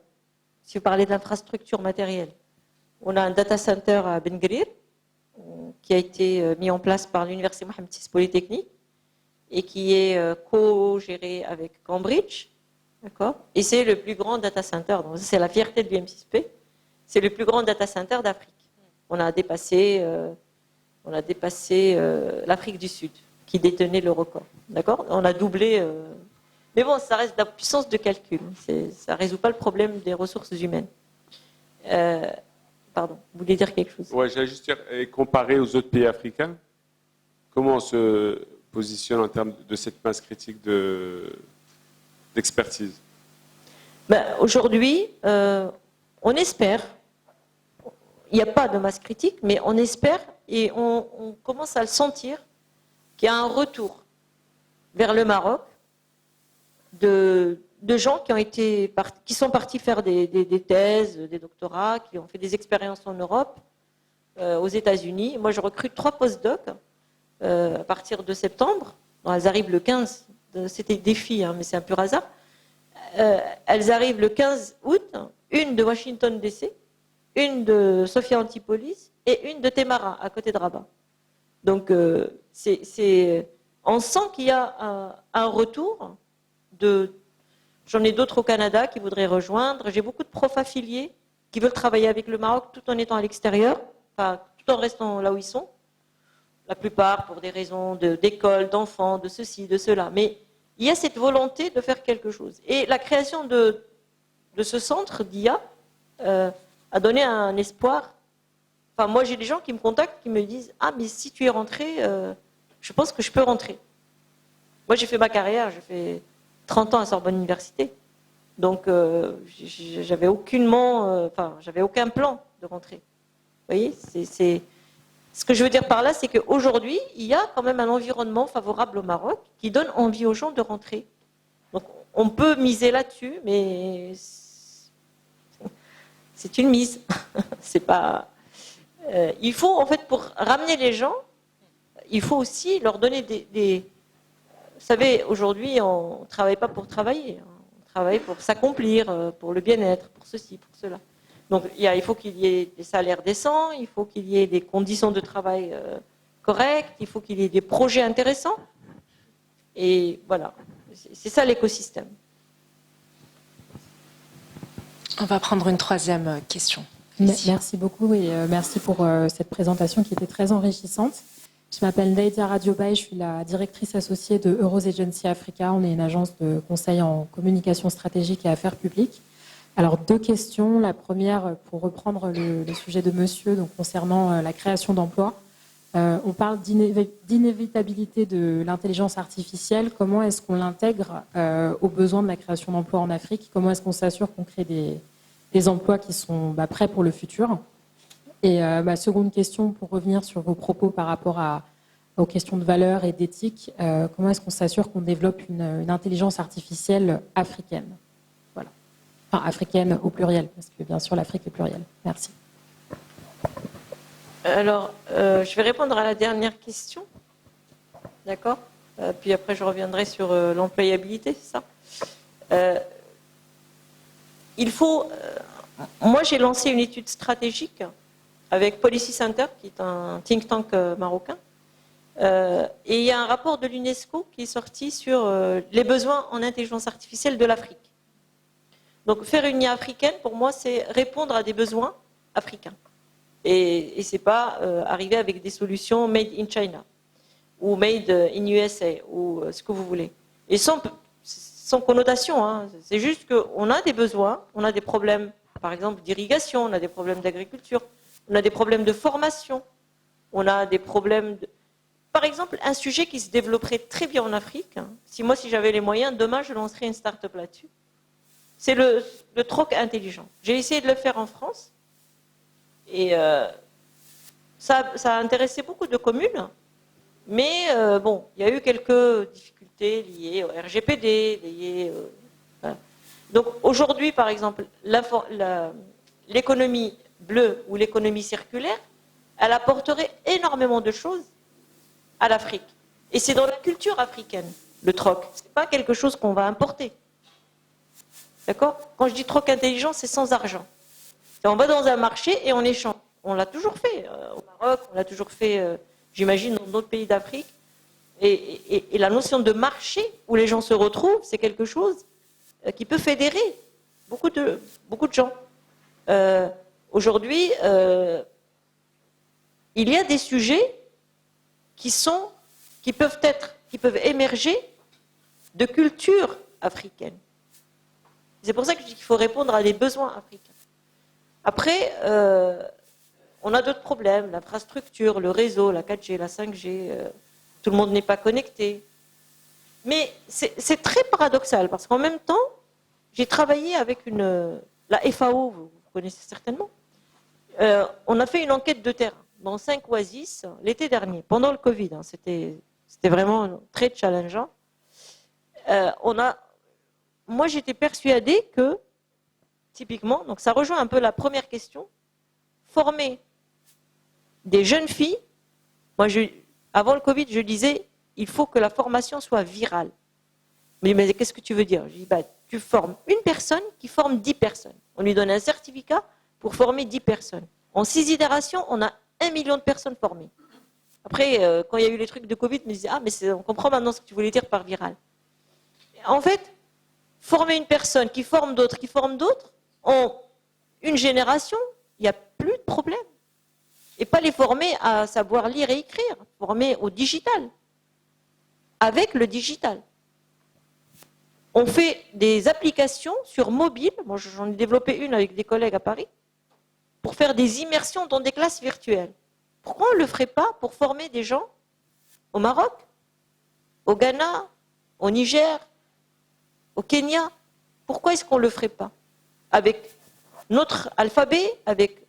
Si vous parlez d'infrastructures matérielles, on a un data center à Ben Guerir qui a été mis en place par l'Université Mohamed VI Polytechnique et qui est co-géré avec Cambridge. D'accord. Et c'est le plus grand data center. Donc, c'est la fierté de l'UM6P. C'est le plus grand data center d'Afrique. On a dépassé l'Afrique du Sud, qui détenait le record. D'accord. On a doublé. Mais bon, ça reste de la puissance de calcul. Ça ne résout pas le problème des ressources humaines. Pardon, vous voulez dire quelque chose? Oui, j'allais juste dire, comparé aux autres pays africains, comment on se positionne en termes de cette masse critique d'expertise? Aujourd'hui, on espère, il n'y a pas de masse critique, mais on espère et on commence à le sentir qu'il y a un retour vers le Maroc de gens qui sont partis faire des thèses, des doctorats, qui ont fait des expériences en Europe, aux États-Unis. Moi, je recrute 3 postdocs à partir de septembre. Bon, elles arrivent le 15, c'était des filles, hein, mais c'est un pur hasard. Elles arrivent le 15 août, une de Washington DC, une de Sophia Antipolis et une de Témara, à côté de Rabat. Donc, on sent qu'il y a un retour J'en ai d'autres au Canada qui voudraient rejoindre. J'ai beaucoup de profs affiliés qui veulent travailler avec le Maroc tout en étant à l'extérieur, enfin, tout en restant là où ils sont. La plupart pour des raisons d'école, d'enfants, de ceci, de cela. Mais il y a cette volonté de faire quelque chose. Et la création de ce centre d'IA a donné un espoir. Enfin, moi, j'ai des gens qui me contactent, qui me disent « Ah, mais si tu es rentré, je pense que je peux rentrer. » Moi, j'ai fait ma carrière, j'ai fait 30 ans à Sorbonne Université. Donc, j'avais j'avais aucun plan de rentrer. Vous voyez, ce que je veux dire par là, c'est qu'aujourd'hui, il y a quand même un environnement favorable au Maroc qui donne envie aux gens de rentrer. Donc, on peut miser là-dessus, mais c'est une mise. C'est pas. Il faut, en fait, pour ramener les gens, il faut aussi leur donner Vous savez, aujourd'hui, on ne travaille pas pour travailler. On travaille pour s'accomplir, pour le bien-être, pour ceci, pour cela. Donc, il faut qu'il y ait des salaires décents, il faut qu'il y ait des conditions de travail correctes, il faut qu'il y ait des projets intéressants. Et voilà, c'est ça l'écosystème. On va prendre une 3e question. Merci beaucoup et merci pour cette présentation qui était très enrichissante. Je m'appelle Naïdia Radiobay, je suis la directrice associée de Euros Agency Africa. On est une agence de conseil en communication stratégique et affaires publiques. Alors, 2 questions. La première, pour reprendre le sujet de monsieur, donc concernant la création d'emplois. On parle d'inévitabilité de l'intelligence artificielle. Comment est-ce qu'on l'intègre aux besoins de la création d'emplois en Afrique? Comment est-ce qu'on s'assure qu'on crée des emplois qui sont prêts pour le futur? Et ma seconde question, pour revenir sur vos propos par rapport aux questions de valeur et d'éthique, comment est-ce qu'on s'assure qu'on développe une intelligence artificielle africaine? Voilà. Enfin, africaine au pluriel, parce que bien sûr l'Afrique est plurielle. Merci. Alors, je vais répondre à la dernière question. D'accord? Puis après, je reviendrai sur l'employabilité, c'est ça? Moi, j'ai lancé une étude stratégique avec Policy Center, qui est un think tank marocain. Et il y a un rapport de l'UNESCO qui est sorti sur les besoins en intelligence artificielle de l'Afrique. Donc, faire une IA africaine, pour moi, c'est répondre à des besoins africains. Et ce n'est pas arriver avec des solutions made in China ou made in USA ou ce que vous voulez. Et sans connotation, hein. C'est juste qu'on a des besoins, on a des problèmes, par exemple, d'irrigation, on a des problèmes d'agriculture, on a des problèmes de formation, on a des problèmes de... Par exemple, un sujet qui se développerait très bien en Afrique, hein, si j'avais les moyens, demain je lancerais une start-up là-dessus, c'est le troc intelligent. J'ai essayé de le faire en France, et ça a intéressé beaucoup de communes, mais bon, il y a eu quelques difficultés liées au RGPD, liées... voilà. Donc aujourd'hui, par exemple, l'économie bleue ou l'économie circulaire, elle apporterait énormément de choses à l'Afrique. Et c'est dans la culture africaine, le troc. Ce n'est pas quelque chose qu'on va importer. D'accord? Quand je dis troc intelligent, c'est sans argent. On va dans un marché et on échange. On l'a toujours fait au Maroc, on l'a toujours fait, j'imagine, dans d'autres pays d'Afrique. Et la notion de marché où les gens se retrouvent, c'est quelque chose qui peut fédérer beaucoup de gens. Aujourd'hui, il y a des sujets qui peuvent émerger de culture africaine. C'est pour ça que je dis qu'il faut répondre à des besoins africains. Après, on a d'autres problèmes, l'infrastructure, le réseau, la 4G, la 5G. tout le monde n'est pas connecté. Mais c'est très paradoxal, parce qu'en même temps, j'ai travaillé avec la FAO, vous connaissez certainement. On a fait une enquête de terrain dans 5 oasis l'été dernier, pendant le Covid. Hein, c'était vraiment très challengeant. Moi, j'étais persuadée que, typiquement, donc ça rejoint un peu la première question, former des jeunes filles. Moi, avant le Covid, je disais, il faut que la formation soit virale. Mais qu'est-ce que tu veux dire? Je dis, tu formes une personne qui forme 10 personnes. On lui donne un certificat pour former 10 personnes. En 6 itérations, on a 1 million de personnes formées. Après, quand il y a eu les trucs de Covid, on me disait, mais on comprend maintenant ce que tu voulais dire par viral. En fait, former une personne qui forme d'autres, en une génération, il n'y a plus de problème. Et pas les former à savoir lire et écrire, former au digital, avec le digital. On fait des applications sur mobile, moi j'en ai développé une avec des collègues à Paris, pour faire des immersions dans des classes virtuelles. Pourquoi on ne le ferait pas pour former des gens au Maroc, au Ghana, au Niger, au Kenya? Pourquoi est-ce qu'on ne le ferait pas? Avec notre alphabet, avec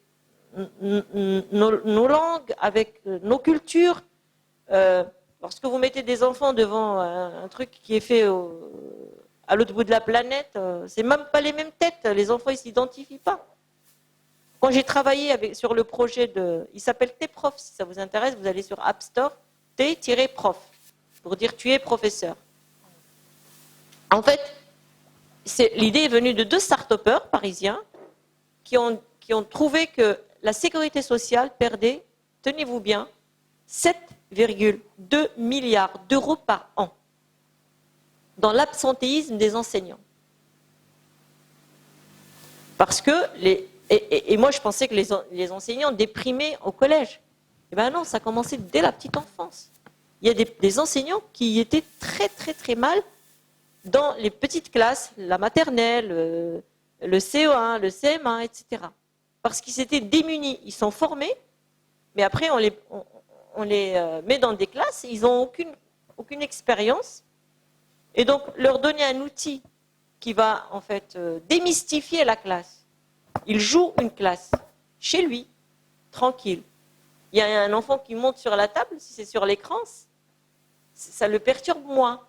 nos langues, avec nos cultures. Lorsque vous mettez des enfants devant un truc qui est fait à l'autre bout de la planète, c'est même pas les mêmes têtes. Les enfants, ils s'identifient pas. Quand j'ai travaillé sur le projet il s'appelle T-Prof, si ça vous intéresse, vous allez sur App Store, T-Prof, pour dire tu es professeur. En fait, l'idée est venue de 2 start-upers parisiens qui ont trouvé que la sécurité sociale perdait, tenez-vous bien, 7,2 milliards d'euros par an dans l'absentéisme des enseignants. Parce que, et moi je pensais que les enseignants déprimaient au collège. Eh bien non, ça commençait dès la petite enfance. Il y a des enseignants qui étaient très très très mal dans les petites classes, la maternelle, le CE1, le CM1, etc. Parce qu'ils étaient démunis, ils sont formés, mais après on les met dans des classes, ils n'ont aucune expérience. Et donc leur donner un outil qui va en fait démystifier la classe. Il joue une classe chez lui, tranquille. Il y a un enfant qui monte sur la table, si c'est sur l'écran, ça le perturbe moins.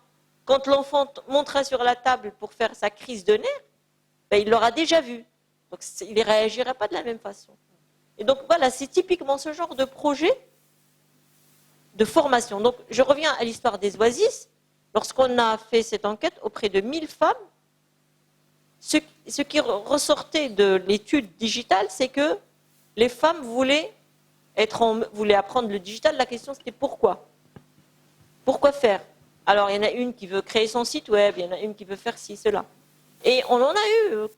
Quand l'enfant montera sur la table pour faire sa crise de nerfs, il l'aura déjà vu. Donc il ne réagira pas de la même façon. Et donc voilà, c'est typiquement ce genre de projet de formation. Donc je reviens à l'histoire des oasis. Lorsqu'on a fait cette enquête auprès de 1000 femmes, ce qui ressortait de l'étude digitale, c'est que les femmes voulaient apprendre le digital. La question c'était pourquoi? Pourquoi faire? Alors il y en a une qui veut créer son site web, il y en a une qui veut faire ci, cela. Et on en a eu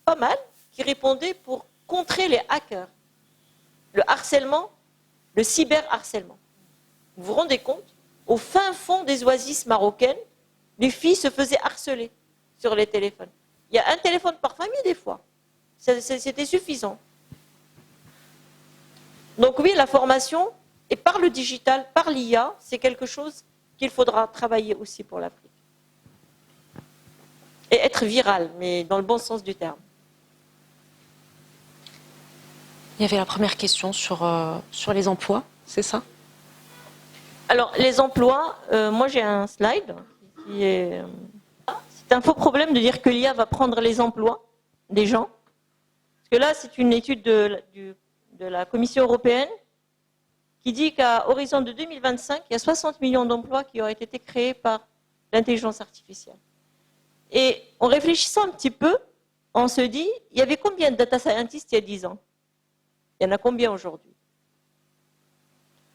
pas mal qui répondaient pour contrer les hackers, le harcèlement, le cyberharcèlement. Vous vous rendez compte? Au fin fond des oasis marocaines, les filles se faisaient harceler sur les téléphones. Il y a un téléphone par famille des fois. C'était suffisant. Donc oui, la formation, et par le digital, par l'IA, c'est quelque chose qu'il faudra travailler aussi pour l'Afrique. Et être viral, mais dans le bon sens du terme. Il y avait la première question sur les emplois, c'est ça? Alors, les emplois, moi j'ai un slide qui est... C'est un faux problème de dire que l'IA va prendre les emplois des gens. Parce que là, c'est une étude de la Commission européenne qui dit qu'à horizon de 2025, il y a 60 millions d'emplois qui auraient été créés par l'intelligence artificielle. Et en réfléchissant un petit peu, on se dit, il y avait combien de data scientists il y a 10 ans? Il y en a combien aujourd'hui?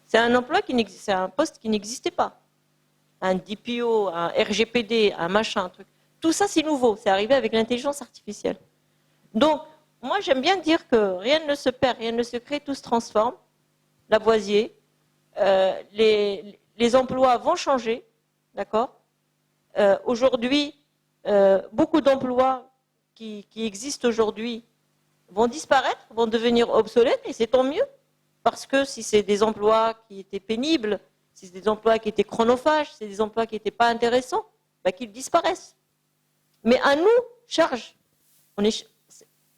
C'est un poste qui n'existait pas. Un DPO, un RGPD, un machin, un truc. Tout ça, c'est nouveau. C'est arrivé avec l'intelligence artificielle. Donc, moi, j'aime bien dire que rien ne se perd, rien ne se crée, tout se transforme. Lavoisier, les emplois vont changer, d'accord? Aujourd'hui, beaucoup d'emplois qui existent aujourd'hui vont disparaître, vont devenir obsolètes, et c'est tant mieux, parce que si c'est des emplois qui étaient pénibles, si c'est des emplois qui étaient chronophages, si c'est des emplois qui n'étaient pas intéressants, qu'ils disparaissent. Mais à nous, charge.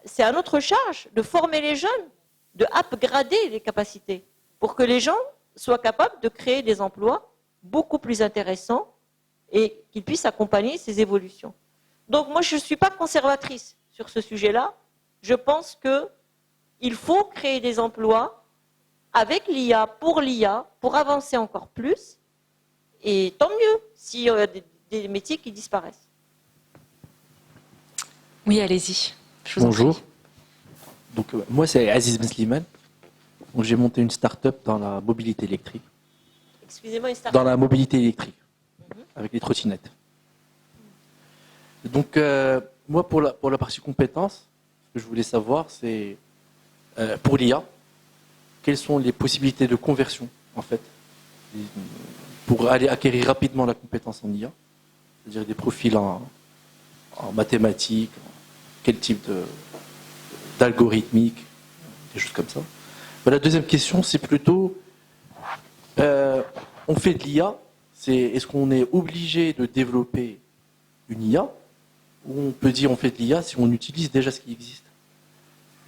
C'est à notre charge de former les jeunes, de upgrader les capacités pour que les gens soient capables de créer des emplois beaucoup plus intéressants et qu'ils puissent accompagner ces évolutions. Donc moi, je ne suis pas conservatrice sur ce sujet-là. Je pense qu'il faut créer des emplois avec l'IA, pour avancer encore plus. Et tant mieux s'il y a des métiers qui disparaissent. Oui, allez-y. Je vous en Bonjour. prie. Donc, moi, c'est Aziz Ben Slimane. Donc, j'ai monté une start-up dans la mobilité électrique. Excusez-moi, une start-up. Dans la mobilité électrique, avec les trottinettes. Donc, moi, pour la partie compétences, ce que je voulais savoir, c'est pour l'IA, quelles sont les possibilités de conversion, en fait, pour aller acquérir rapidement la compétence en IA, c'est-à-dire des profils en mathématiques, quel type d'algorithmique, des choses comme ça. Mais la deuxième question, c'est plutôt, on fait de l'IA, est-ce qu'on est obligé de développer une IA, ou on peut dire on fait de l'IA si on utilise déjà ce qui existe.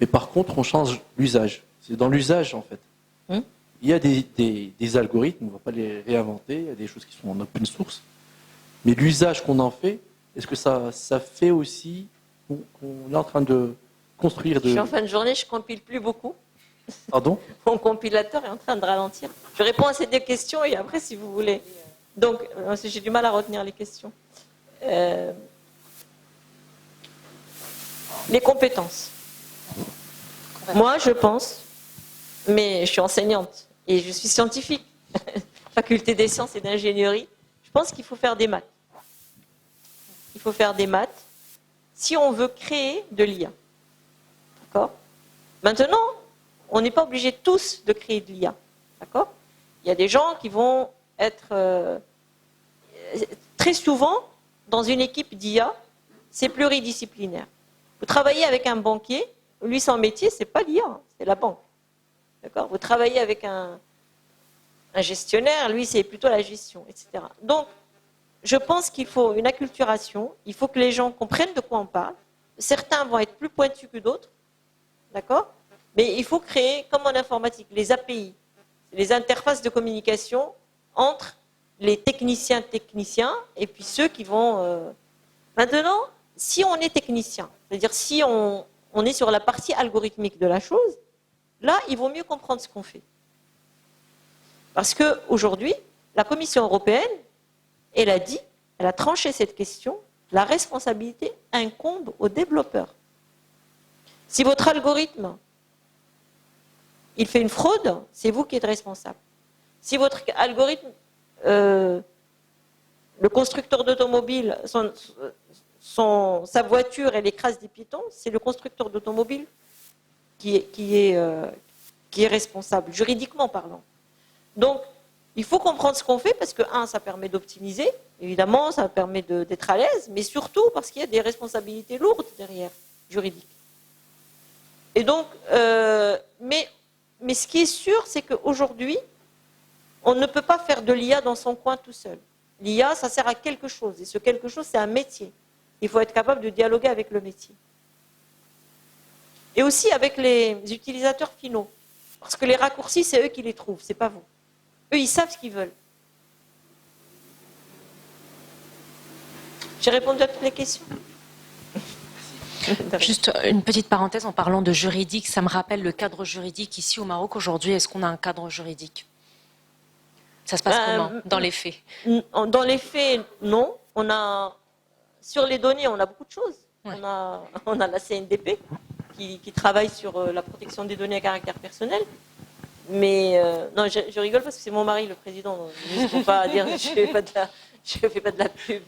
Mais par contre, on change l'usage. C'est dans l'usage, en fait. Il y a des algorithmes, on ne va pas les réinventer, il y a des choses qui sont en open source. Mais l'usage qu'on en fait, est-ce que ça fait aussi qu'on est en train de construire Je suis en fin de journée, je ne compile plus beaucoup. Pardon ? Mon compilateur est en train de ralentir. Je réponds à ces deux questions et après, si vous voulez. Donc, j'ai du mal à retenir les questions. Les compétences. Moi, je pense, mais je suis enseignante et je suis scientifique, faculté des sciences et d'ingénierie, je pense qu'il faut faire des maths. Il faut faire des maths si on veut créer de l'IA. D'accord ? Maintenant, on n'est pas obligé tous de créer de l'IA. D'accord ? Il y a des gens qui vont être très souvent dans une équipe d'IA, c'est pluridisciplinaire. Vous travaillez avec un banquier, lui son métier, c'est pas l'IA, c'est la banque. D'accord ? Vous travaillez avec un gestionnaire, lui c'est plutôt la gestion, etc. Donc, je pense qu'il faut une acculturation, il faut que les gens comprennent de quoi on parle. Certains vont être plus pointus que d'autres, d'accord ? Mais il faut créer, comme en informatique, les API, les interfaces de communication entre les techniciens et puis ceux qui vont... Maintenant, si on est technicien, c'est-à-dire si on est sur la partie algorithmique de la chose, là, il vaut mieux comprendre ce qu'on fait. Parce qu'aujourd'hui, la Commission européenne, elle a tranché cette question, la responsabilité incombe aux développeurs. Si votre algorithme, il fait une fraude, c'est vous qui êtes responsable. Si votre algorithme, le constructeur d'automobile, sa voiture, elle écrase des piétons, c'est le constructeur d'automobile qui est responsable, juridiquement parlant. Donc, il faut comprendre ce qu'on fait parce que, ça permet d'optimiser, évidemment, ça permet d'être à l'aise, mais surtout parce qu'il y a des responsabilités lourdes derrière, juridiques. Et donc, mais ce qui est sûr, c'est qu'aujourd'hui, on ne peut pas faire de l'IA dans son coin tout seul. L'IA, ça sert à quelque chose, et ce quelque chose, c'est un métier. Il faut être capable de dialoguer avec le métier. Et aussi avec les utilisateurs finaux. Parce que les raccourcis, c'est eux qui les trouvent, c'est pas vous. Eux, ils savent ce qu'ils veulent. J'ai répondu à toutes les questions. Juste une petite parenthèse en parlant de juridique, ça me rappelle le cadre juridique ici au Maroc aujourd'hui. Est-ce qu'on a un cadre juridique ? Ça se passe comment dans les faits ? Dans les faits, non. Sur les données, on a beaucoup de choses. Ouais. On a la CNDP qui travaille sur la protection des données à caractère personnel. Mais non, je rigole parce que c'est mon mari le président. Il ne faut pas dire je fais pas de la pub.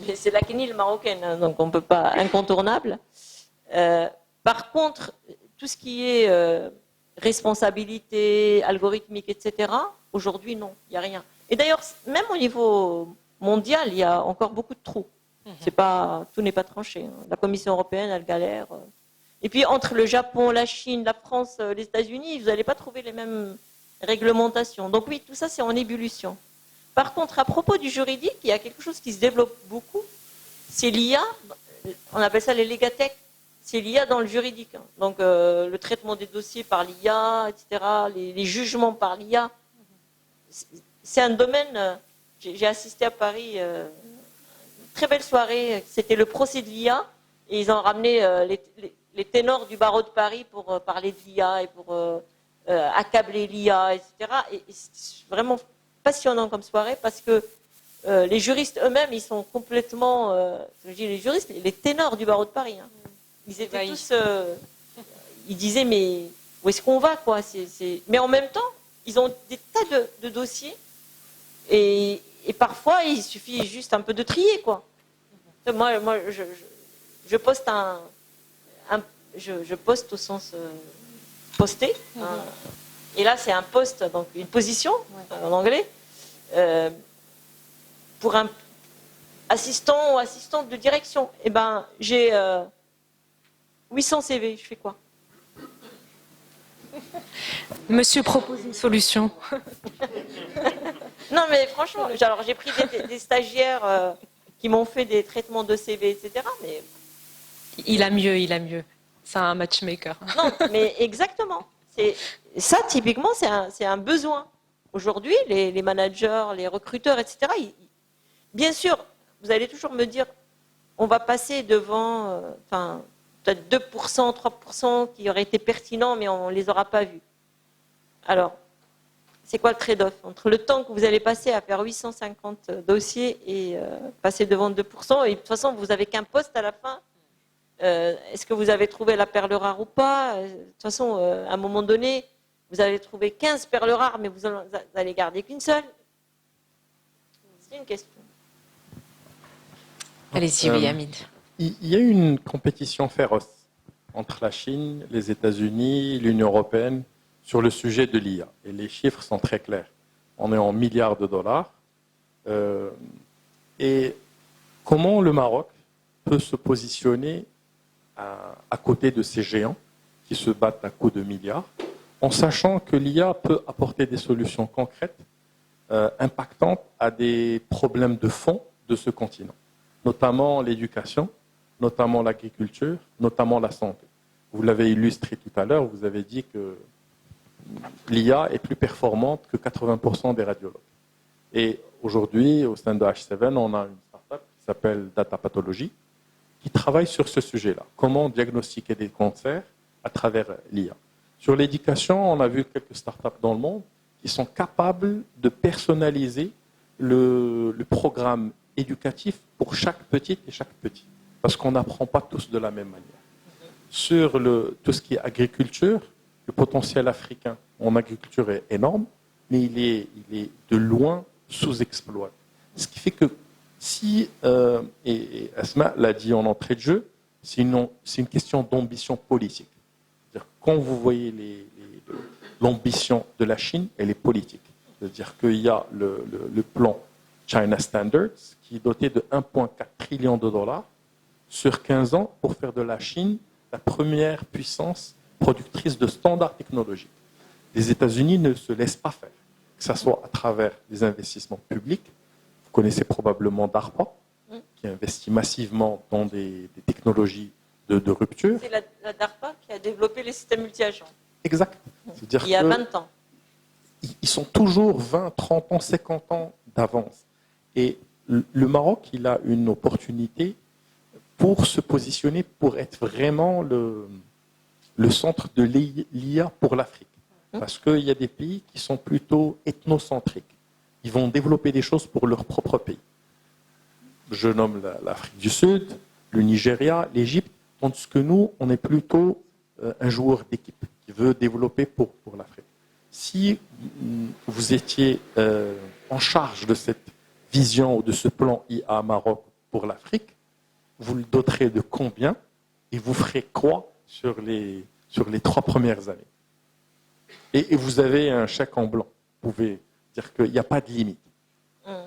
Mais c'est la CNIL marocaine, hein, donc on ne peut pas, incontournable. Par contre, tout ce qui est responsabilité, algorithmique, etc., aujourd'hui, non, il n'y a rien. Et d'ailleurs, même au niveau mondial, il y a encore beaucoup de trous. Tout n'est pas tranché. Hein. La Commission européenne, elle galère. Et puis, entre le Japon, la Chine, la France, les États-Unis, vous n'allez pas trouver les mêmes réglementation. Donc oui, tout ça, c'est en ébullition. Par contre, à propos du juridique, il y a quelque chose qui se développe beaucoup. C'est l'IA, on appelle ça les légatech, c'est l'IA dans le juridique. Donc le traitement des dossiers par l'IA, etc., les jugements par l'IA. C'est un domaine, j'ai assisté à Paris, une très belle soirée, c'était le procès de l'IA, et ils ont ramené les ténors du barreau de Paris pour parler de l'IA et pour accabler l'IA, etc. Et c'est vraiment passionnant comme soirée parce que les juristes eux-mêmes, ils sont complètement, je dis les juristes, les ténors du barreau de Paris. Hein. Ils étaient tous, ils disaient mais où est-ce qu'on va quoi Mais en même temps, ils ont des tas de dossiers et parfois il suffit juste un peu de trier quoi. Moi je poste je poste au sens poster. Et là, c'est un poste, donc une position en anglais, pour un assistant ou assistante de direction. Eh ben, j'ai 800 CV. Je fais quoi? Monsieur propose une solution. Non, mais franchement, alors j'ai pris des stagiaires qui m'ont fait des traitements de CV, etc. Mais Il a mieux. C'est un matchmaker. non, mais exactement. Ça, typiquement, c'est un besoin. Aujourd'hui, les managers, les recruteurs, etc., bien sûr, vous allez toujours me dire, on va passer devant, peut-être 2%, 3% qui auraient été pertinents, mais on ne les aura pas vus. Alors, c'est quoi le trade-off entre le temps que vous allez passer à faire 850 dossiers et passer devant 2%, et de toute façon, vous n'avez qu'un poste à la fin. Est-ce que vous avez trouvé la perle rare ou pas? De toute façon, à un moment donné, vous avez trouvé 15 perles rares, mais vous n'allez garder qu'une seule. C'est une question. Allez-y, oui, Hamid. Il y a eu une compétition féroce entre la Chine, les États-Unis, l'Union européenne sur le sujet de l'IA. Et les chiffres sont très clairs. On est en milliards de dollars. Et comment le Maroc peut se positionner à côté de ces géants qui se battent à coups de milliards, en sachant que l'IA peut apporter des solutions concrètes, impactantes à des problèmes de fond de ce continent, notamment l'éducation, notamment l'agriculture, notamment la santé. Vous l'avez illustré tout à l'heure, vous avez dit que l'IA est plus performante que 80% des radiologues. Et aujourd'hui, au sein de H7, on a une startup qui s'appelle Data Pathology, qui travaille sur ce sujet-là. Comment diagnostiquer des cancers à travers l'IA. Sur l'éducation, on a vu quelques startups dans le monde qui sont capables de personnaliser le programme éducatif pour chaque petite et chaque petit. Parce qu'on n'apprend pas tous de la même manière. Sur tout ce qui est agriculture, le potentiel africain en agriculture est énorme, mais il est de loin sous-exploité. Ce qui fait que si, et Asma l'a dit en entrée de jeu, c'est une question d'ambition politique. C'est-à-dire, quand vous voyez l'ambition de la Chine, elle est politique. C'est-à-dire qu'il y a le plan China Standards qui est doté de 1,4 trillion de dollars sur 15 ans pour faire de la Chine la première puissance productrice de standards technologiques. Les États-Unis ne se laissent pas faire, que ce soit à travers des investissements publics. Vous connaissez probablement DARPA, qui investit massivement dans des technologies de rupture. C'est la DARPA qui a développé les systèmes multi-agents. Exact. C'est-à-dire il y a 20 ans. Ils sont toujours 20, 30 ans, 50 ans d'avance. Et le Maroc, il a une opportunité pour se positionner, pour être vraiment le centre de l'IA pour l'Afrique. Parce qu'il y a des pays qui sont plutôt ethnocentriques. Ils vont développer des choses pour leur propre pays. Je nomme l'Afrique du Sud, le Nigeria, l'Égypte, tandis que nous, on est plutôt un joueur d'équipe qui veut développer pour l'Afrique. Si vous étiez en charge de cette vision ou de ce plan IA Maroc pour l'Afrique, vous le doterez de combien et vous ferez quoi sur les 3 premières années. Et vous avez un chèque en blanc. Vous pouvez dire qu'il n'y a pas de limite. Ne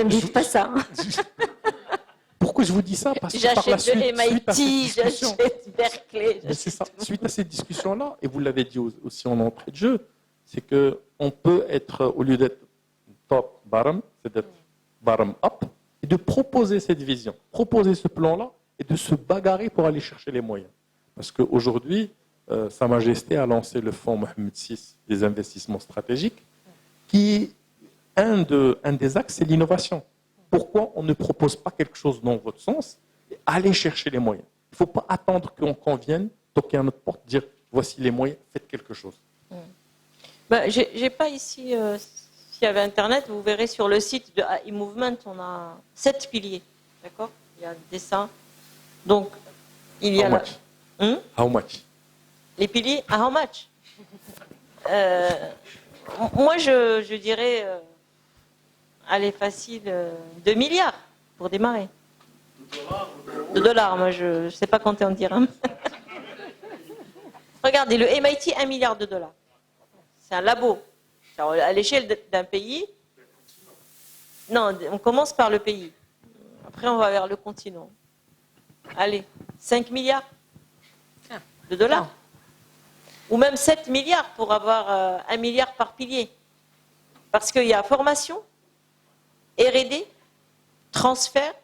me dites pas ça. pourquoi je vous dis ça? Parce que par la J'achète de suite, suite à cette MIT, discussion, j'achète Berkeley. mais c'est ça. Suite à cette discussion-là, et vous l'avez dit aussi en entrée de jeu, c'est qu'on peut être, au lieu d'être top-bottom, c'est d'être bottom-up, et de proposer cette vision, proposer ce plan-là, et de se bagarrer pour aller chercher les moyens. Parce qu'aujourd'hui, Sa Majesté a lancé le fonds Mohamed VI des investissements stratégiques, qui, un des axes, c'est l'innovation. Pourquoi on ne propose pas quelque chose dans votre sens et aller chercher les moyens? Il ne faut pas attendre qu'on vienne toquer à notre porte, dire voici les moyens, faites quelque chose. Ben, j'ai pas ici, s'il y avait Internet, vous verrez sur le site de AI Movement, on a 7 piliers. D'accord? Il y a le dessin. Donc, il y a How much? les piliers à how much? Moi, je dirais, allez, facile, 2 milliards pour démarrer. De dollars, moi, je ne sais pas compter en dirhams. Regardez, le MIT, 1 milliard de dollars. C'est un labo. Alors, à l'échelle d'un pays, non, on commence par le pays. Après, on va vers le continent. Allez, 5 milliards de dollars. Ou même 7 milliards pour avoir 1 milliard par pilier. Parce qu'il y a formation, R&D, transfert,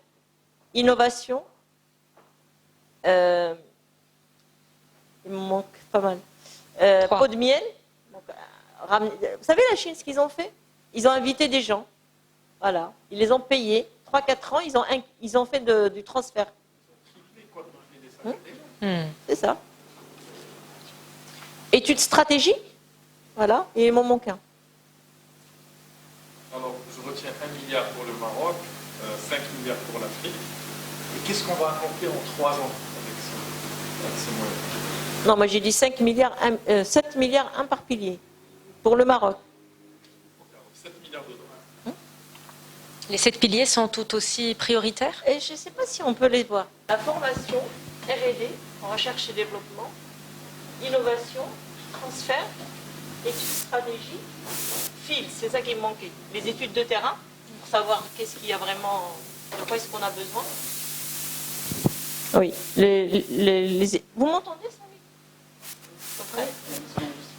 innovation. Il me manque pas mal. Pot de miel. Donc, vous savez la Chine, ce qu'ils ont fait? Ils ont invité des gens. Voilà. Ils les ont payés. 3-4 ans, ils ont fait du transfert. C'est ça. Études stratégiques. Voilà. Et il m'en manque un. Alors, je retiens 1 milliard pour le Maroc, 5 milliards pour l'Afrique. Et qu'est-ce qu'on va accomplir en 3 ans avec ces moyens? Non, moi j'ai dit 5 milliards, 7 milliards, un par pilier. Pour le Maroc. 7 milliards de dollars. Les 7 piliers sont tout aussi prioritaires? Et je ne sais pas si on peut les voir. La formation, R&D, en recherche et développement, innovation, transfert, études stratégiques, fil, c'est ça qui me manquait. Les études de terrain, pour savoir qu'est-ce qu'il y a vraiment, de quoi est-ce qu'on a besoin. Oui. Vous m'entendez, ça?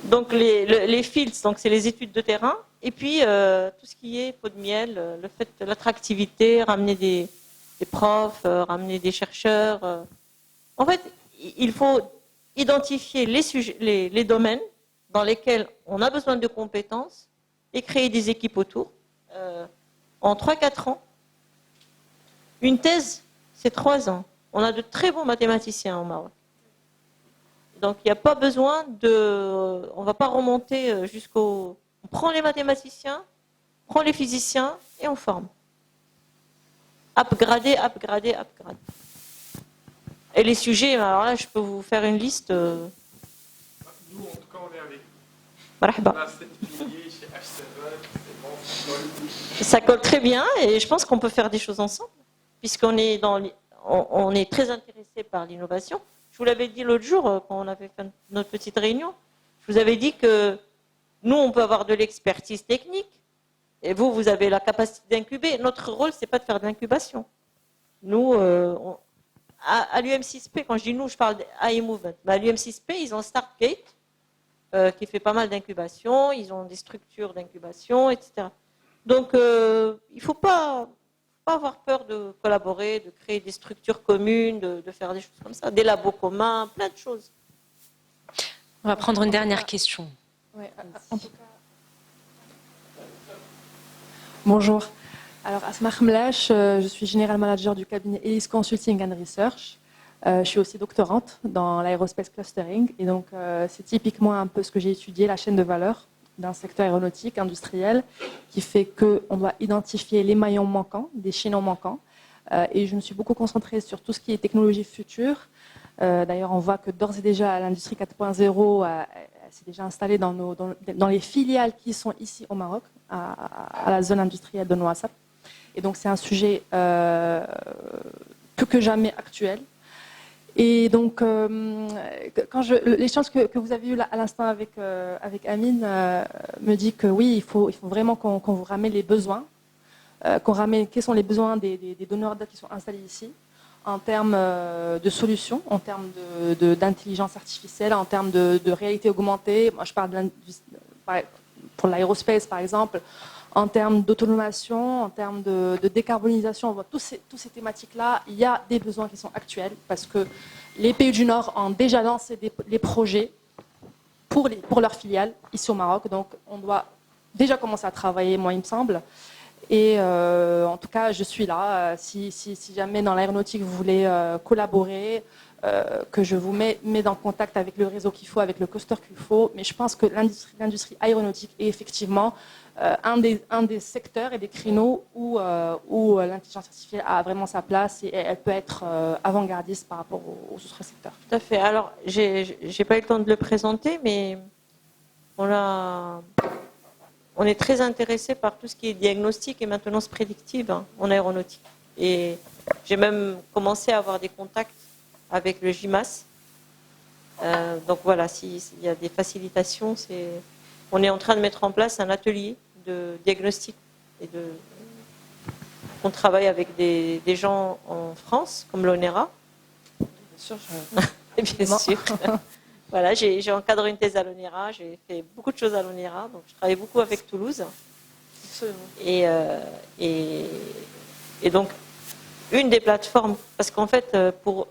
Donc les fields, donc c'est les études de terrain, et puis tout ce qui est pot de miel, le fait de l'attractivité, ramener des profs, ramener des chercheurs. En fait, il faut identifier les domaines dans lesquels on a besoin de compétences et créer des équipes autour. En 3-4 ans, une thèse, c'est 3 ans. On a de très bons mathématiciens au Maroc. Donc, il n'y a pas besoin de... On ne va pas remonter jusqu'au... On prend les mathématiciens, on prend les physiciens et on forme. Upgrader. Et les sujets, alors là, je peux vous faire une liste. Nous, en tout cas, on est avec vous. Marhaba. On a 7 piliers chez H7, c'est bon, ça colle. Ça colle très bien et je pense qu'on peut faire des choses ensemble, puisqu'on est, on est très intéressé par l'innovation. Je vous l'avais dit l'autre jour, quand on avait fait notre petite réunion, je vous avais dit que nous, on peut avoir de l'expertise technique, et vous, vous avez la capacité d'incuber. Notre rôle, ce n'est pas de faire de l'incubation. Nous, à l'UM6P, quand je dis nous, je parle d'AI Movement, mais à l'UM6P, ils ont Startgate, qui fait pas mal d'incubation, ils ont des structures d'incubation, etc. Donc, il ne faut pas avoir peur de collaborer, de créer des structures communes, de faire des choses comme ça, des labos communs, plein de choses. On va prendre une dernière question. Ouais, en tout cas. Bonjour. Alors, Asma Khmlache, je suis General Manager du cabinet Ellis Consulting and Research. Je suis aussi doctorante dans l'aérospace clustering. Et donc, c'est typiquement un peu ce que j'ai étudié, la chaîne de valeur d'un secteur aéronautique, industriel, qui fait qu'on doit identifier les maillons manquants, des chaînons manquants. Et je me suis beaucoup concentrée sur tout ce qui est technologie future. D'ailleurs, on voit que d'ores et déjà, l'industrie 4.0 s'est déjà installée dans les filiales qui sont ici au Maroc, à la zone industrielle de Nouassab. Et donc, c'est un sujet plus que jamais actuel. Et donc, l'échange que vous avez eu là, à l'instant avec Amine me dit que oui, il faut vraiment qu'on vous ramène les besoins, qu'on ramène quels sont les besoins des donneurs d'ordre qui sont installés ici, en termes de solutions, en termes d'intelligence artificielle, en termes de réalité augmentée. Moi, je parle pour l'aérospace, par exemple, en termes d'autonomisation, en termes de décarbonisation. Toutes ces thématiques-là, il y a des besoins qui sont actuels parce que les pays du Nord ont déjà lancé les projets pour leurs filiales ici au Maroc. Donc, on doit déjà commencer à travailler, moi, il me semble. Et en tout cas, je suis là. Si jamais dans l'aéronautique, vous voulez collaborer, que je vous mets en contact avec le réseau qu'il faut, avec le cluster qu'il faut. Mais je pense que l'industrie aéronautique est effectivement un des secteurs et des créneaux où l'intelligence artificielle a vraiment sa place et elle peut être avant-gardiste par rapport aux autres secteurs. Tout à fait. Alors, j'ai pas eu le temps de le présenter, mais on est très intéressé par tout ce qui est diagnostic et maintenance prédictive en aéronautique. Et j'ai même commencé à avoir des contacts avec le GIMAS. Donc voilà, s'il y a des facilitations, on est en train de mettre en place un atelier de diagnostic et on travaille avec des gens en France, comme l'ONERA. Bien sûr. Bien sûr. Voilà, j'ai encadré une thèse à l'ONERA, j'ai fait beaucoup de choses à l'ONERA, donc je travaille beaucoup avec Toulouse. Absolument. Et donc, une des plateformes, parce qu'en fait, pour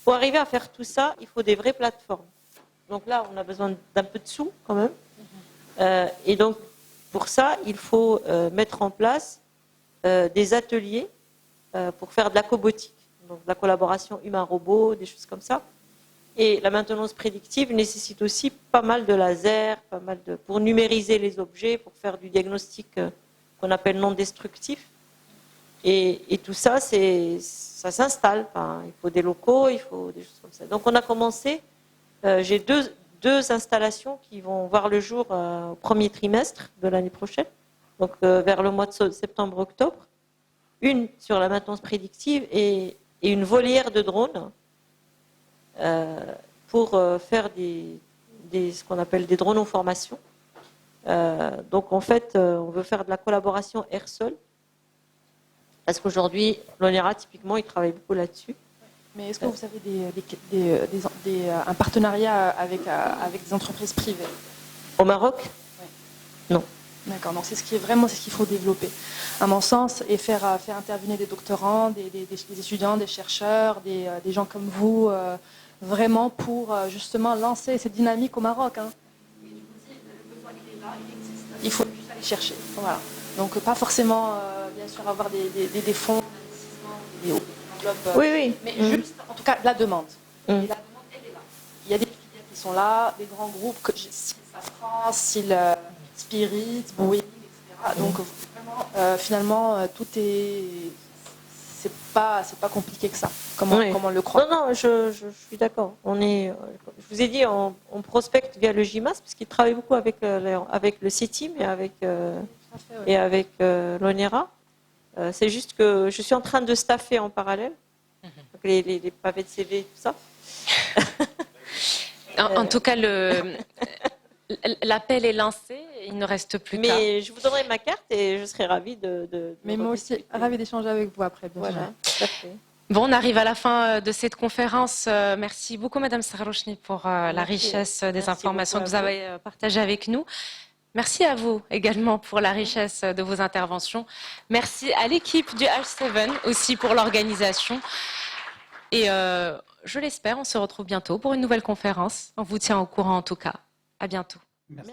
arriver à faire tout ça, il faut des vraies plateformes. Donc là, on a besoin d'un peu de sous quand même. Et donc, pour ça, il faut mettre en place des ateliers pour faire de la cobotique, donc de la collaboration humain-robot, des choses comme ça. Et la maintenance prédictive nécessite aussi pas mal de lasers, pour numériser les objets, pour faire du diagnostic qu'on appelle non destructif. Et tout ça, ça s'installe. Enfin, il faut des locaux, il faut des choses comme ça. Donc on a commencé, j'ai deux installations qui vont voir le jour au premier trimestre de l'année prochaine, donc vers le mois de septembre-octobre. Une sur la maintenance prédictive et une volière de drones pour faire ce qu'on appelle des drones en formation. Donc en fait, on veut faire de la collaboration air-sol, parce qu'aujourd'hui, l'ONERA, typiquement, il travaille beaucoup là-dessus. Mais est-ce que vous avez un partenariat avec des entreprises privées Au Maroc? Oui. Non. D'accord, donc c'est ce qu'il faut développer, à mon sens, et faire intervenir des doctorants, des étudiants, des chercheurs, des gens comme vous, vraiment pour justement lancer cette dynamique au Maroc. Hein. Oui, je vous dis, le besoin il est là, il existe. Il faut juste aller chercher. Voilà. Donc pas forcément, bien sûr, avoir des fonds d'investissement, des enveloppes, Oui. mais juste, en tout cas, la demande. Et la demande, elle est là. Il y a des filières qui sont là, des grands groupes, style Safran, style Spirit, Boeing, etc. Donc vraiment, finalement, tout est... C'est pas compliqué que ça, comme on le croit. Non, je suis d'accord. Je vous ai dit, on prospecte via le GIMAS, parce qu'il travaille beaucoup avec le CETIM et avec l'ONERA. C'est juste que je suis en train de staffer en parallèle, donc les pavés de CV, tout ça. En tout cas, l'appel est lancé, il ne reste plus qu'à. Mais je vous donnerai ma carte et je serai ravie de Mais moi aussi, ravie d'échanger avec vous après. Voilà, tout à fait. Bon, on arrive à la fin de cette conférence. Merci beaucoup, Madame Sarrochni, pour la richesse des informations que vous avez partagées avec nous. Merci à vous également pour la richesse de vos interventions. Merci à l'équipe du H7 aussi pour l'organisation. Et je l'espère, on se retrouve bientôt pour une nouvelle conférence. On vous tient au courant en tout cas. À bientôt. Merci.